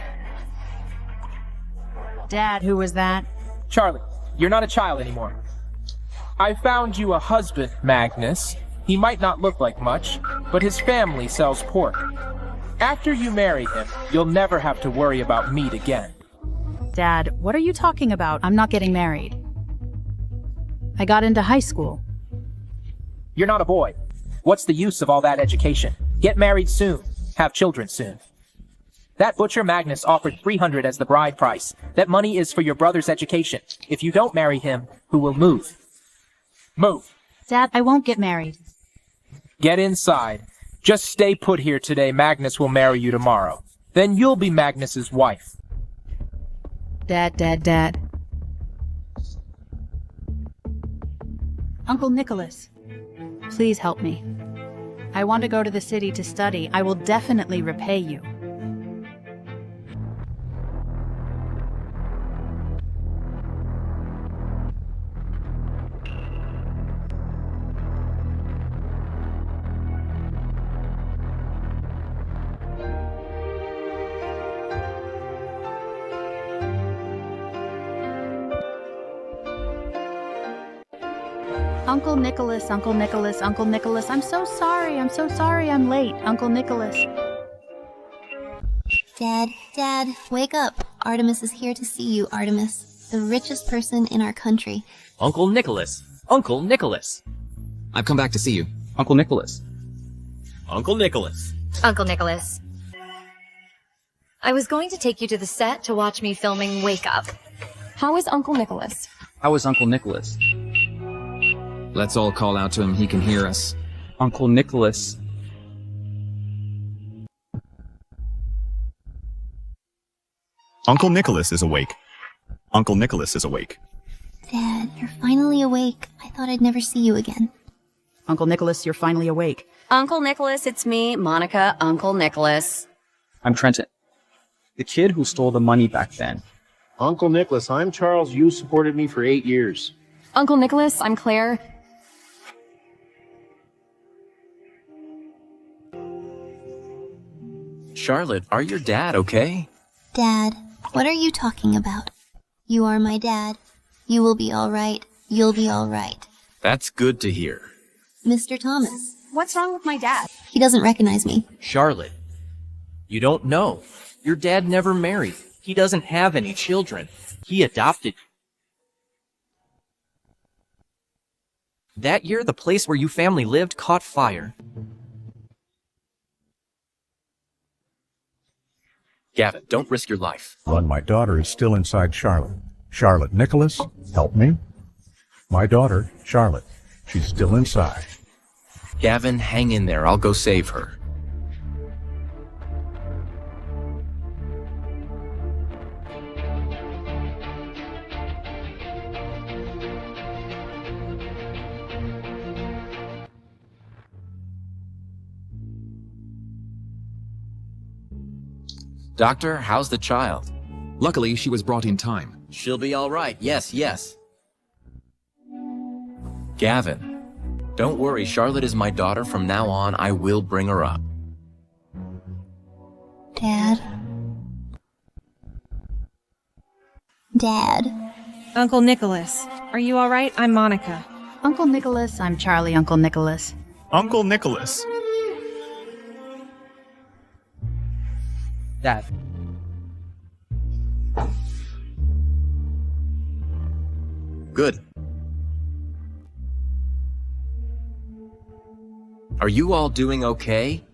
Dad, who was that? Charlie, you're not a child anymore. I found you a husband, Magnus. He might not look like much, but his family sells pork. After you marry him, you'll never have to worry about meat again. Dad, what are you talking about? I'm not getting married. I got into high school. You're not a boy. What's the use of all that education? Get married soon. Have children soon. That butcher Magnus offered 300 as the bride price. That money is for your brother's education. If you don't marry him, who will move? Move. Dad, I won't get married. Get inside. Just stay put here today. Magnus will marry you tomorrow. Then you'll be Magnus's wife. Dad. Uncle Nicholas, please help me. I want to go to the city to study. I will definitely repay you. Uncle Nicholas, I'm so sorry I'm late, Uncle Nicholas. Dad, wake up. Artemis is here to see you, Artemis, the richest person in our country. Uncle Nicholas. I've come back to see you. Uncle Nicholas. Uncle Nicholas. Uncle Nicholas. I was going to take you to the set to watch me filming Wake Up. How is Uncle Nicholas? How is Uncle Nicholas? Let's all call out to him. He can hear us. Uncle Nicholas. Uncle Nicholas is awake. Uncle Nicholas is awake. Dad, you're finally awake. I thought I'd never see you again. Uncle Nicholas, you're finally awake. Uncle Nicholas, it's me, Monica, Uncle Nicholas. I'm Trenton. The kid who stole the money back then. Uncle Nicholas, I'm Charles. You supported me for 8 years. Uncle Nicholas, I'm Claire. Charlotte, are your dad okay? Dad, what are you talking about? You are my dad. You will be all right. You'll be all right. That's good to hear. Mr. Thomas. What's wrong with my dad? He doesn't recognize me. Charlotte, you don't know. Your dad never married. He doesn't have any children. He adopted. That year, the place where you family lived caught fire. Gavin, don't risk your life. My daughter is still inside Charlotte. Charlotte Nicholas, help me. My daughter, Charlotte, she's still inside. Gavin, hang in there. I'll go save her. Doctor, how's the child? Luckily, she was brought in time. She'll be all right. Yes, yes. Gavin, don't worry. Charlotte is my daughter. From now on, I will bring her up. Dad. Dad. Uncle Nicholas. Are you alright? I'm Monica. Uncle Nicholas, I'm Charlie, Uncle Nicholas. Uncle Nicholas. Dad. Good. Are you all doing okay?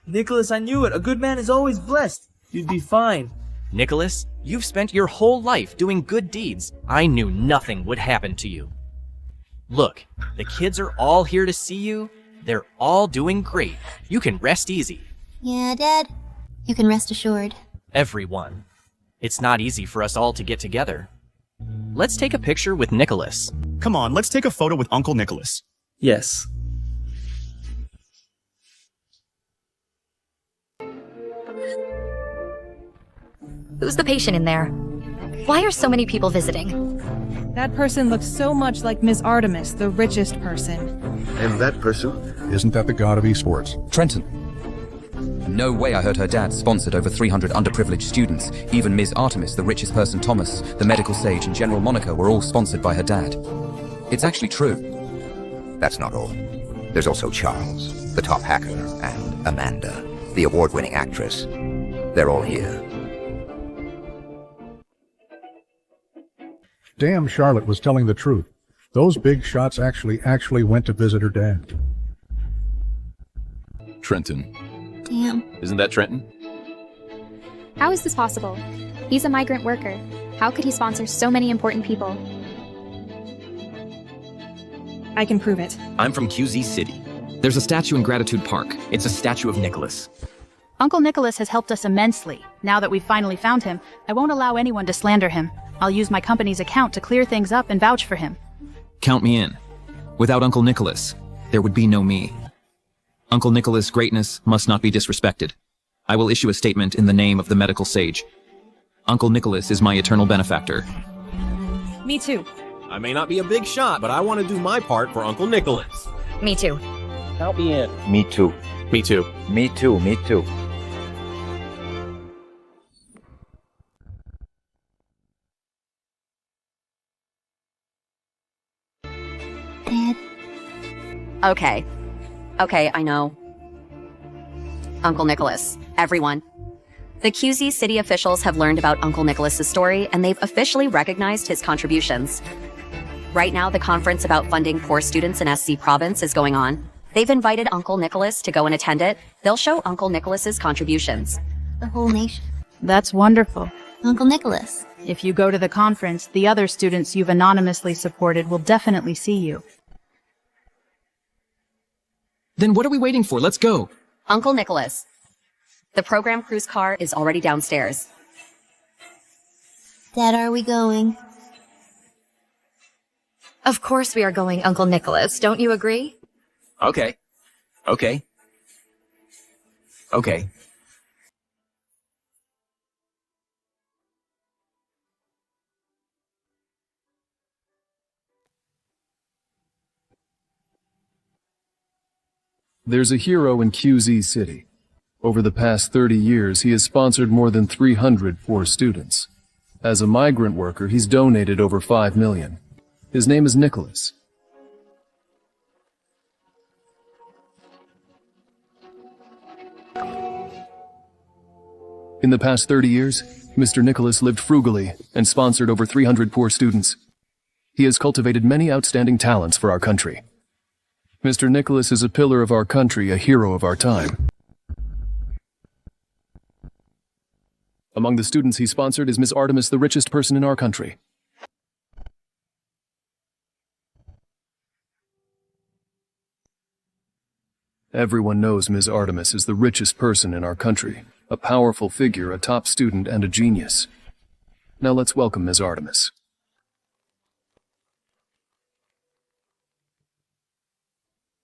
Nicholas, I knew it. A good man is always blessed. You'd be fine. Nicholas, you've spent your whole life doing good deeds. I knew nothing would happen to you. Look, the kids are all here to see you. They're all doing great. You can rest easy. Yeah, Dad. You can rest assured. Everyone. It's not easy for us all to get together. Let's take a picture with Nicholas. Come on, let's take a photo with Uncle Nicholas. Yes. Who's the patient in there? Why are so many people visiting? That person looks so much like Ms. Artemis, the richest person. And that person? Isn't that the god of esports? Trenton. No way I heard her dad sponsored over 300 underprivileged students. Even Ms. Artemis, the richest person, Thomas, the medical sage, and General Monica were all sponsored by her dad. It's actually true. That's not all. There's also Charles, the top hacker, and Amanda, the award-winning actress. They're all here. Damn, Charlotte was telling the truth. Those big shots actually went to visit her dad. Trenton. Damn. Isn't that Trenton? How is this possible? He's a migrant worker. How could he sponsor so many important people? I can prove it. I'm from QZ City. There's a statue in Gratitude Park. It's a statue of Nicholas. Uncle Nicholas has helped us immensely. Now that we've finally found him, I won't allow anyone to slander him. I'll use my company's account to clear things up and vouch for him. Count me in. Without Uncle Nicholas, there would be no me. Uncle Nicholas' greatness must not be disrespected. I will issue a statement in the name of the medical sage. Uncle Nicholas is my eternal benefactor. Me too. I may not be a big shot, but I want to do my part for Uncle Nicholas. Me too. Count me in. Me too. Me too. Me too, me too. Dad. Okay. Okay, I know. Uncle Nicholas. Everyone. The QZ city officials have learned about Uncle Nicholas's story, and they've officially recognized his contributions. Right now, the conference about funding poor students in SC province is going on. They've invited Uncle Nicholas to go and attend it. They'll show Uncle Nicholas's contributions. The whole nation. That's wonderful. Uncle Nicholas. If you go to the conference, the other students you've anonymously supported will definitely see you. Then what are we waiting for? Let's go. Uncle Nicholas. The program cruise car is already downstairs. Dad, are we going? Of course we are going, Uncle Nicholas. Don't you agree? Okay. Okay. Okay. There's a hero in QZ City. Over the past 30 years, he has sponsored more than 300 poor students. As a migrant worker, he's donated over 5 million. His name is Nicholas. In the past 30 years, Mr. Nicholas lived frugally and sponsored over 300 poor students. He has cultivated many outstanding talents for our country. Mr. Nicholas is a pillar of our country, a hero of our time. Among the students he sponsored is Ms. Artemis, the richest person in our country. Everyone knows Ms. Artemis is the richest person in our country, a powerful figure, a top student, and a genius. Now let's welcome Ms. Artemis.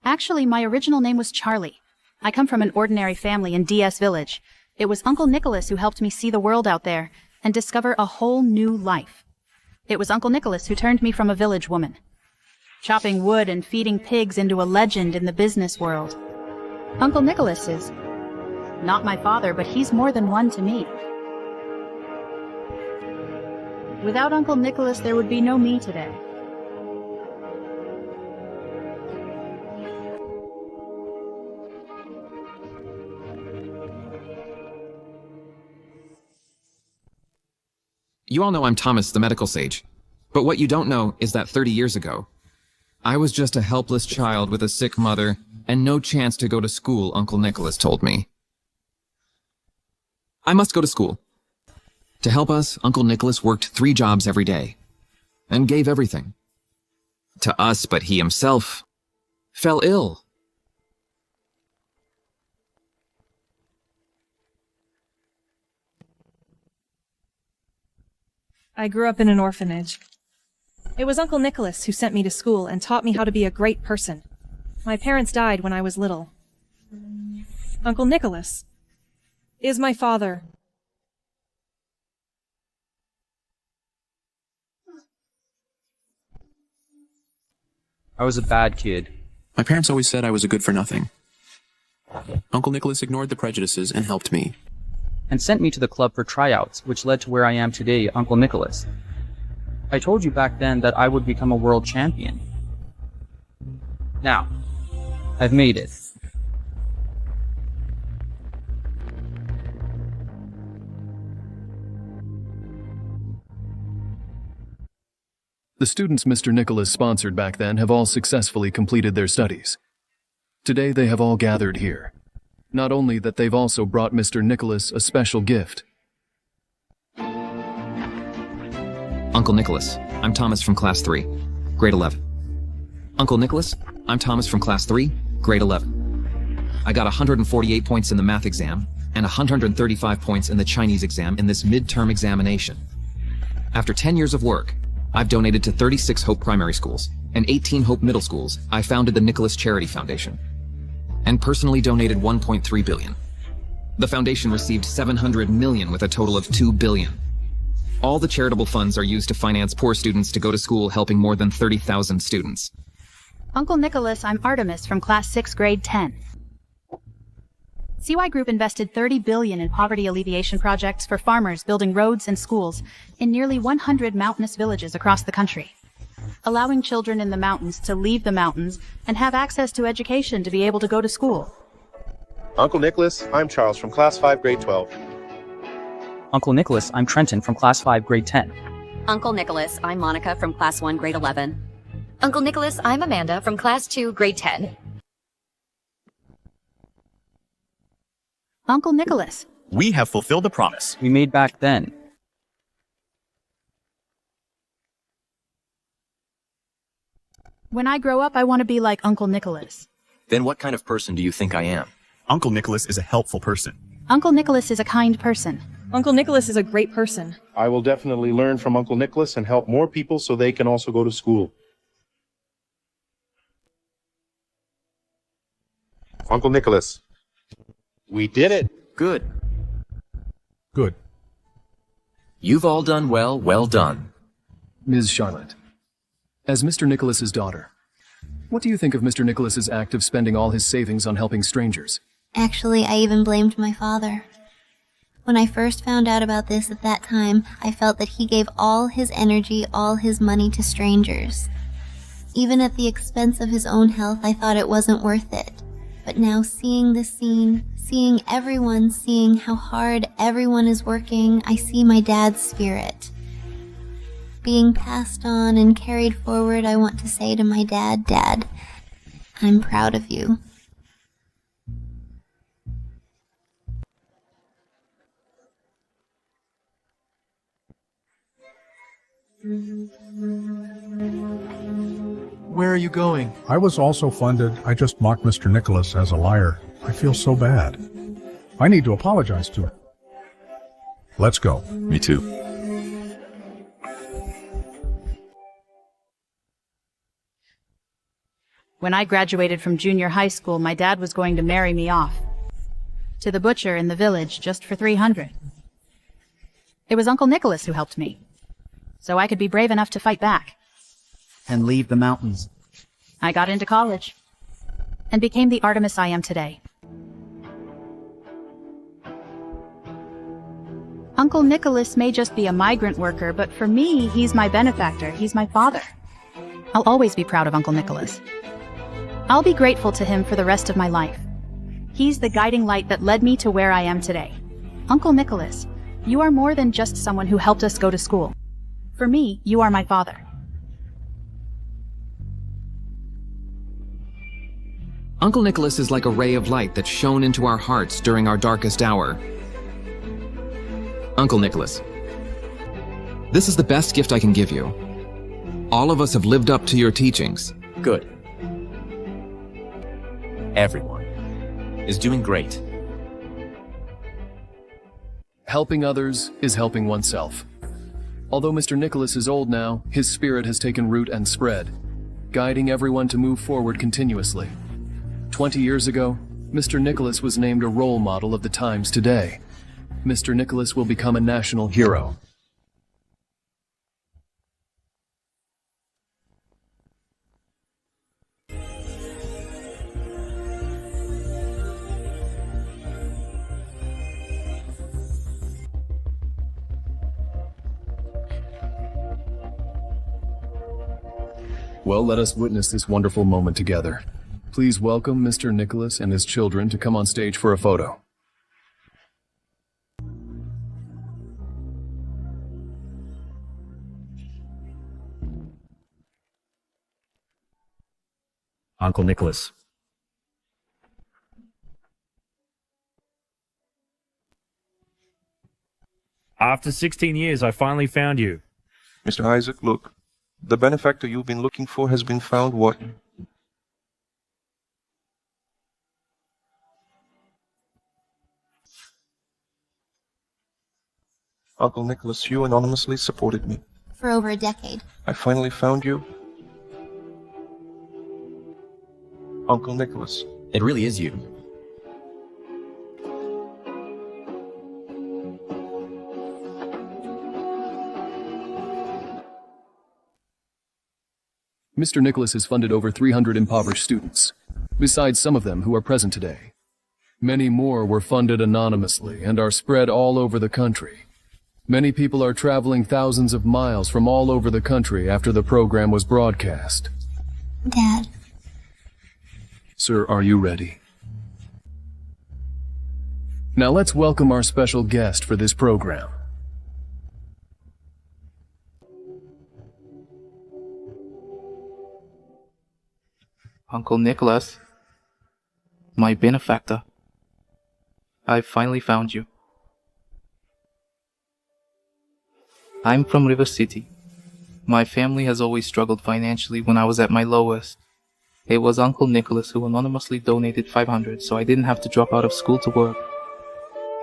Actually, my original name was Charlie. I come from an ordinary family in DS Village. It was Uncle Nicholas who helped me see the world out there and discover a whole new life. It was Uncle Nicholas who turned me from a village woman, chopping wood and feeding pigs, into a legend in the business world. Uncle Nicholas is not my father, but he's more than one to me. Without Uncle Nicholas, there would be no me today. You all know I'm Thomas, the medical sage. But what you don't know is that 30 years ago, I was just a helpless child with a sick mother and no chance to go to school, Uncle Nicholas told me. I must go to school. To help us, Uncle Nicholas worked 3 jobs every day and gave everything to us, but he himself fell ill. I grew up in an orphanage. It was Uncle Nicholas who sent me to school and taught me how to be a great person. My parents died when I was little. Uncle Nicholas is my father. I was a bad kid. My parents always said I was a good for nothing. Uncle Nicholas ignored the prejudices and helped me. And sent me to the club for tryouts, which led to where I am today, Uncle Nicholas. I told you back then that I would become a world champion. Now, I've made it. The students Mr. Nicholas sponsored back then have all successfully completed their studies. Today they have all gathered here. Not only that, they've also brought Mr. Nicholas a special gift. Uncle Nicholas, I'm Thomas from Class 3, Grade 11. Uncle Nicholas, I'm Thomas from Class 3, Grade 11. I got 148 points in the math exam and 135 points in the Chinese exam in this midterm examination. After 10 years of work, I've donated to 36 Hope primary schools and 18 Hope middle schools. I founded the Nicholas Charity Foundation and personally donated 1.3 billion. The foundation received 700 million with a total of 2 billion. All the charitable funds are used to finance poor students to go to school, helping more than 30,000 students. Uncle Nicholas, I'm Artemis from Class 6, Grade 10. CY Group invested 30 billion in poverty alleviation projects for farmers building roads and schools in nearly 100 mountainous villages across the country, allowing children in the mountains to leave the mountains and have access to education to be able to go to school. Uncle Nicholas, I'm Charles from Class 5, Grade 12. Uncle Nicholas, I'm Trenton from Class 5, Grade 10. Uncle Nicholas, I'm Monica from Class 1, Grade 11. Uncle Nicholas, I'm Amanda from Class 2, Grade 10. Uncle Nicholas. We have fulfilled the promise we made back then. When I grow up, I want to be like Uncle Nicholas. Then what kind of person do you think I am? Uncle Nicholas is a helpful person. Uncle Nicholas is a kind person. Uncle Nicholas is a great person. I will definitely learn from Uncle Nicholas and help more people so they can also go to school. Uncle Nicholas, we did it. Good. Good. You've all done well, well done. Ms. Charlotte, as Mr. Nicholas's daughter, what do you think of Mr. Nicholas's act of spending all his savings on helping strangers? Actually, I even blamed my father. When I first found out about this at that time, I felt that he gave all his energy, all his money to strangers. Even at the expense of his own health, I thought it wasn't worth it. But now seeing this scene, seeing everyone, seeing how hard everyone is working, I see my dad's spirit being passed on and carried forward. I want to say to my dad, Dad, I'm proud of you. Where are you going? I was also funded. I just mocked Mr. Nicholas as a liar. I feel so bad. I need to apologize to him. Let's go. Me too. When I graduated from junior high school, my dad was going to marry me off. to the butcher in the village just for 300. It was Uncle Nicholas who helped me, so I could be brave enough to fight back. And leave the mountains. I got into college and became the Artemis I am today. Uncle Nicholas may just be a migrant worker, but for me, he's my benefactor. He's my father. I'll always be proud of Uncle Nicholas. I'll be grateful to him for the rest of my life. He's the guiding light that led me to where I am today. Uncle Nicholas, you are more than just someone who helped us go to school. For me, you are my father. Uncle Nicholas is like a ray of light that shone into our hearts during our darkest hour. Uncle Nicholas, this is the best gift I can give you. All of us have lived up to your teachings. Good. Everyone is doing great. Helping others is helping oneself. Although Mr. Nicholas is old now, his spirit has taken root and spread, guiding everyone to move forward continuously. 20 years ago, Mr. Nicholas was named a role model of the times today. Mr. Nicholas will become a national hero. Well, let us witness this wonderful moment together. Please welcome Mr. Nicholas and his children to come on stage for a photo. Uncle Nicholas. After 16 years, I finally found you. Mr. Isaac, look. The benefactor you've been looking for has been found. What? Uncle Nicholas, you anonymously supported me. For over a decade. I finally found you. Uncle Nicholas. It really is you. Mr. Nicholas has funded over 300 impoverished students, besides some of them who are present today. Many more were funded anonymously and are spread all over the country. Many people are traveling thousands of miles from all over the country after the program was broadcast. Dad. Sir, are you ready? Now let's welcome our special guest for this program. Uncle Nicholas, my benefactor, I finally found you. I'm from River City. My family has always struggled financially when I was at my lowest. It was Uncle Nicholas who anonymously donated 500 so I didn't have to drop out of school to work,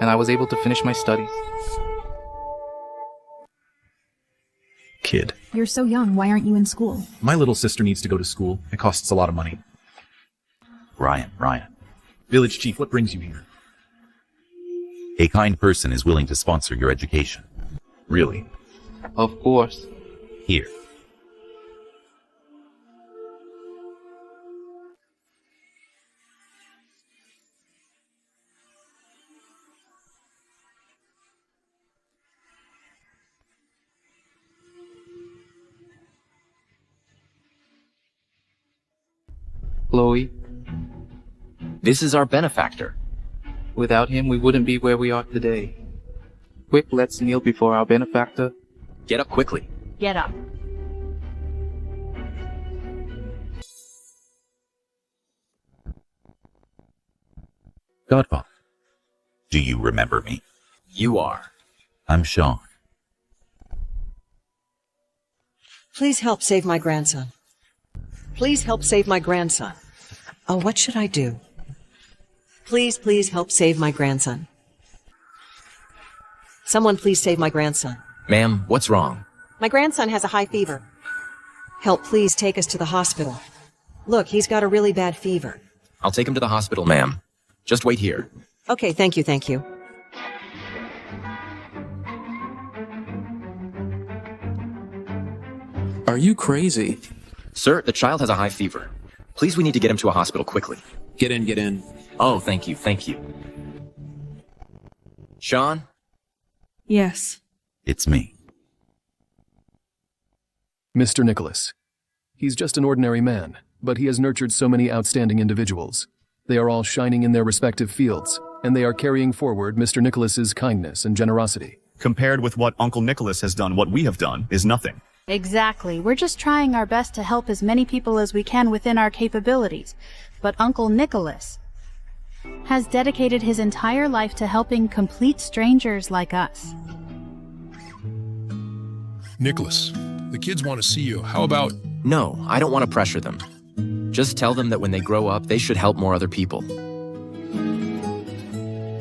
and I was able to finish my studies. Kid. You're so young, why aren't you in school? My little sister needs to go to school. It costs a lot of money. Ryan. Village chief, what brings you here? A kind person is willing to sponsor your education. Really? Of course. Here. Chloe. This is our benefactor. Without him, we wouldn't be where we are today. Quick, let's kneel before our benefactor. Get up quickly. Get up. Godfather, do you remember me? You are. I'm Sean. Please help save my grandson. Please help save my grandson. Oh, what should I do? Please help save my grandson. Someone please save my grandson. Ma'am, what's wrong? My grandson has a high fever. Help please take us to the hospital. Look, he's got a really bad fever. I'll take him to the hospital, ma'am. Just wait here. Okay, thank you, thank you. Are you crazy? Sir, the child has a high fever. Please, we need to get him to a hospital quickly. Get in, get in. Oh, thank you, thank you. Sean? Yes. It's me. Mr. Nicholas. He's just an ordinary man, but he has nurtured so many outstanding individuals. They are all shining in their respective fields, and they are carrying forward Mr. Nicholas's kindness and generosity. Compared with what Uncle Nicholas has done, what we have done is nothing. Exactly. We're just trying our best to help as many people as we can within our capabilities. But Uncle Nicholas has dedicated his entire life to helping complete strangers like us. Nicholas, the kids want to see you. How about... No, I don't want to pressure them. Just tell them that when they grow up, they should help more other people.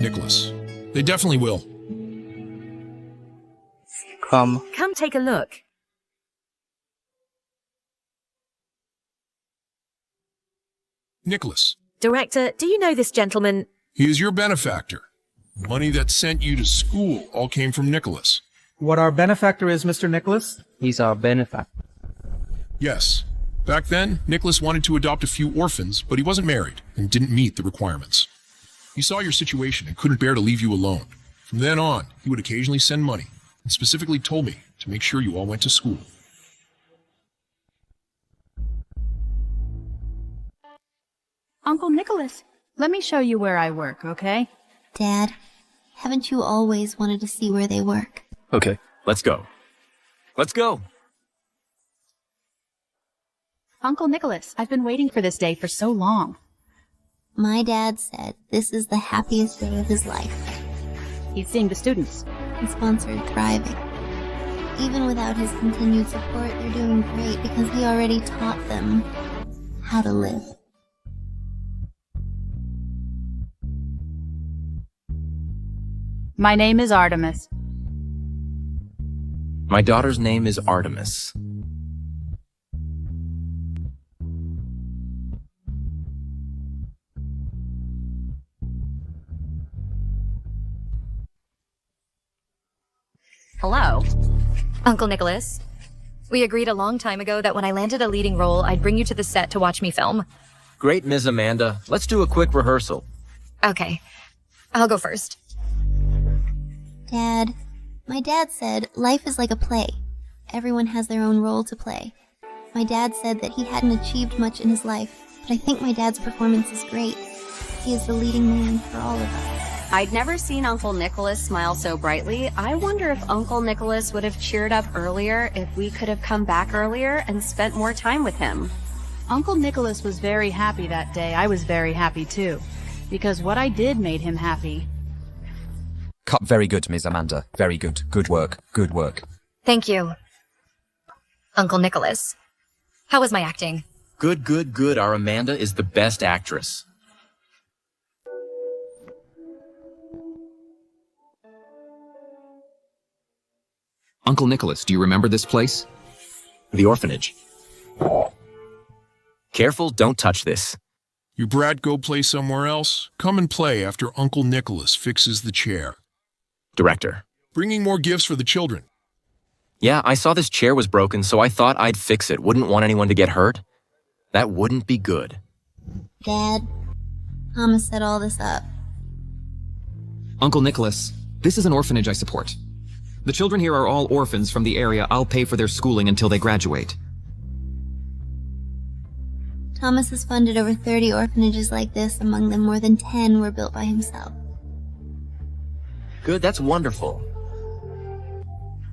Nicholas, they definitely will. Come take a look. Nicholas, Director, do you know this gentleman? he is your benefactor. Money that sent you to school all came from Nicholas. What our benefactor is, Mr. Nicholas? He's our benefactor. Yes. Back then, Nicholas wanted to adopt a few orphans, but he wasn't married and didn't meet the requirements. He saw your situation and couldn't bear to leave you alone. From then on, he would occasionally send money, and specifically told me to make sure you all went to school. Uncle Nicholas, let me show you where I work, okay? Dad, haven't you always wanted to see where they work? Okay, let's go. Let's go. Uncle Nicholas, I've been waiting for this day for so long. My dad said this is the happiest day of his life. He's seeing the students. He sponsored thriving. Even without his continued support, they're doing great because he already taught them how to live. My name is Artemis. My daughter's name is Artemis. Hello. Uncle Nicholas, we agreed a long time ago that when I landed a leading role, I'd bring you to the set to watch me film. Great, Ms. Amanda. Let's do a quick rehearsal. Okay, I'll go first. Dad, my dad said life is like a play. Everyone has their own role to play. My dad said that he hadn't achieved much in his life, but I think my dad's performance is great. He is the leading man for all of us. I'd never seen Uncle Nicholas smile so brightly. I wonder if Uncle Nicholas would have cheered up earlier if we could have come back earlier and spent more time with him. Uncle Nicholas was very happy that day. I was very happy too, because what I did made him happy. Cut very good, Ms. Amanda. Very good. Good work. Good work. Thank you. Uncle Nicholas, how was my acting? Good, good, good. Our Amanda is the best actress. Uncle Nicholas, do you remember this place? The orphanage. Careful, don't touch this. You brat go play somewhere else? Come and play after Uncle Nicholas fixes the chair. Director. Bringing more gifts for the children. Yeah, I saw this chair was broken, so I thought I'd fix it. Wouldn't want anyone to get hurt. That wouldn't be good. Dad, Thomas set all this up. Uncle Nicholas, this is an orphanage I support. The children here are all orphans from the area. I'll pay for their schooling until they graduate. Thomas has funded over 30 orphanages like this. Among them, more than 10 were built by himself. Good, that's wonderful.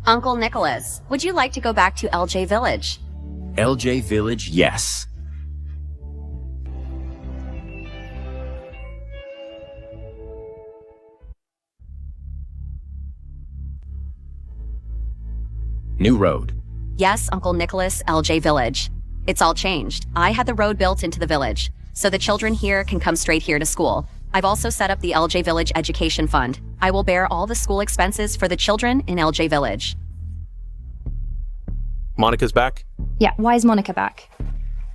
Uncle Nicholas, would you like to go back to LJ Village? LJ Village, yes. New road. Yes, Uncle Nicholas, LJ Village. It's all changed. I had the road built into the village, so the children here can come straight here to school. I've also set up the LJ Village Education Fund. I will bear all the school expenses for the children in LJ Village. Monica's back? Yeah, why is Monica back?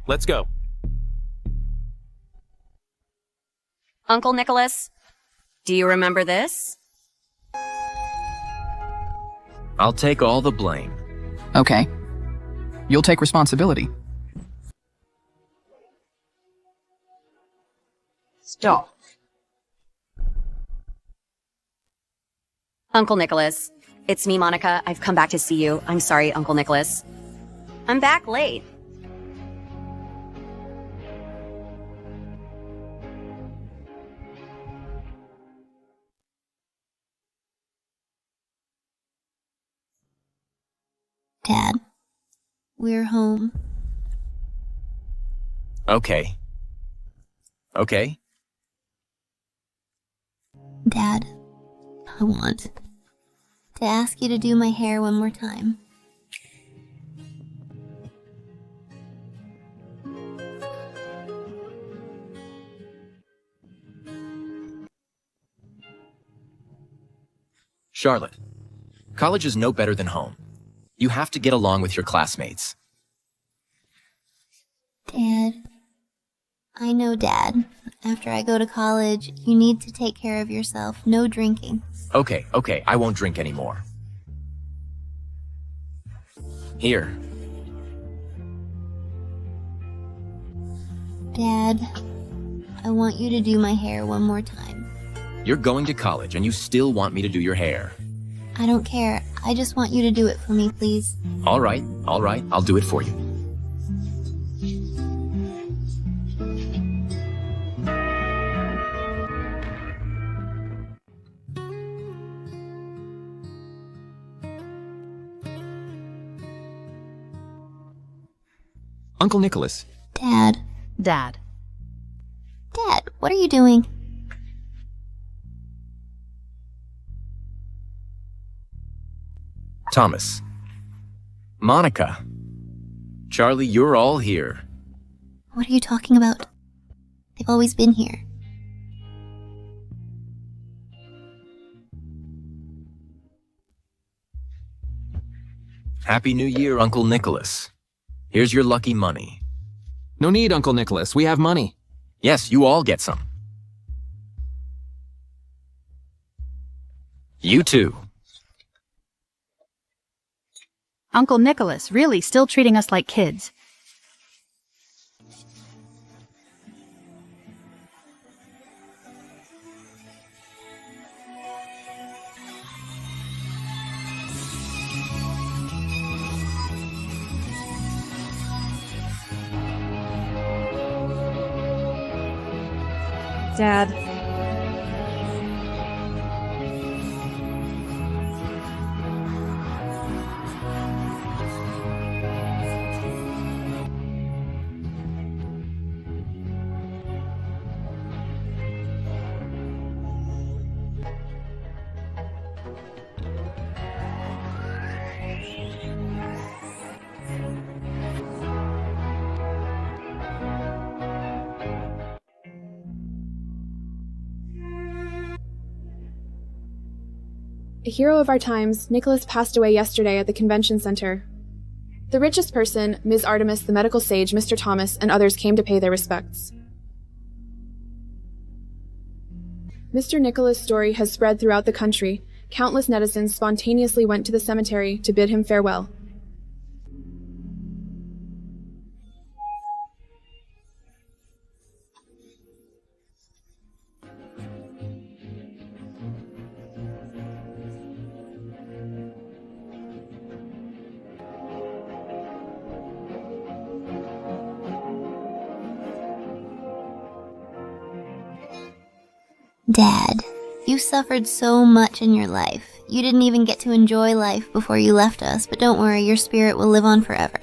Let's go. Uncle Nicholas, Do you remember this? I'll take all the blame. Okay. You'll take responsibility. Stop. Uncle Nicholas. It's me, Monica. I've come back to see you. I'm sorry, Uncle Nicholas. I'm back late. Dad, we're home. Okay. Okay. Dad, I want to ask you to do my hair one more time. Charlotte, college is no better than home. You have to get along with your classmates. Dad, I know, Dad. After I go to college, you need to take care of yourself. No drinking. Okay, I won't drink anymore. Here. Dad, I want you to do my hair one more time. You're going to college and you still want me to do your hair. I don't care. I just want you to do it for me, please. All right, I'll do it for you. Uncle Nicholas. Dad. Dad, What are you doing? Thomas. Monica. Charlie, you're all here. What are you talking about? They've always been here. Happy New Year, Uncle Nicholas. Here's your lucky money. No need, Uncle Nicholas. We have money. Yes, you all get some. You too. Uncle Nicholas, really still treating us like kids. Dad. A hero of our times, Nicholas passed away yesterday at the convention center. The richest person, Ms. Artemis, the medical sage, Mr. Thomas, and others came to pay their respects. Mr. Nicholas' story has spread throughout the country. Countless netizens spontaneously went to the cemetery to bid him farewell. Dad, you suffered so much in your life. You didn't even get to enjoy life before you left us, but don't worry, your spirit will live on forever.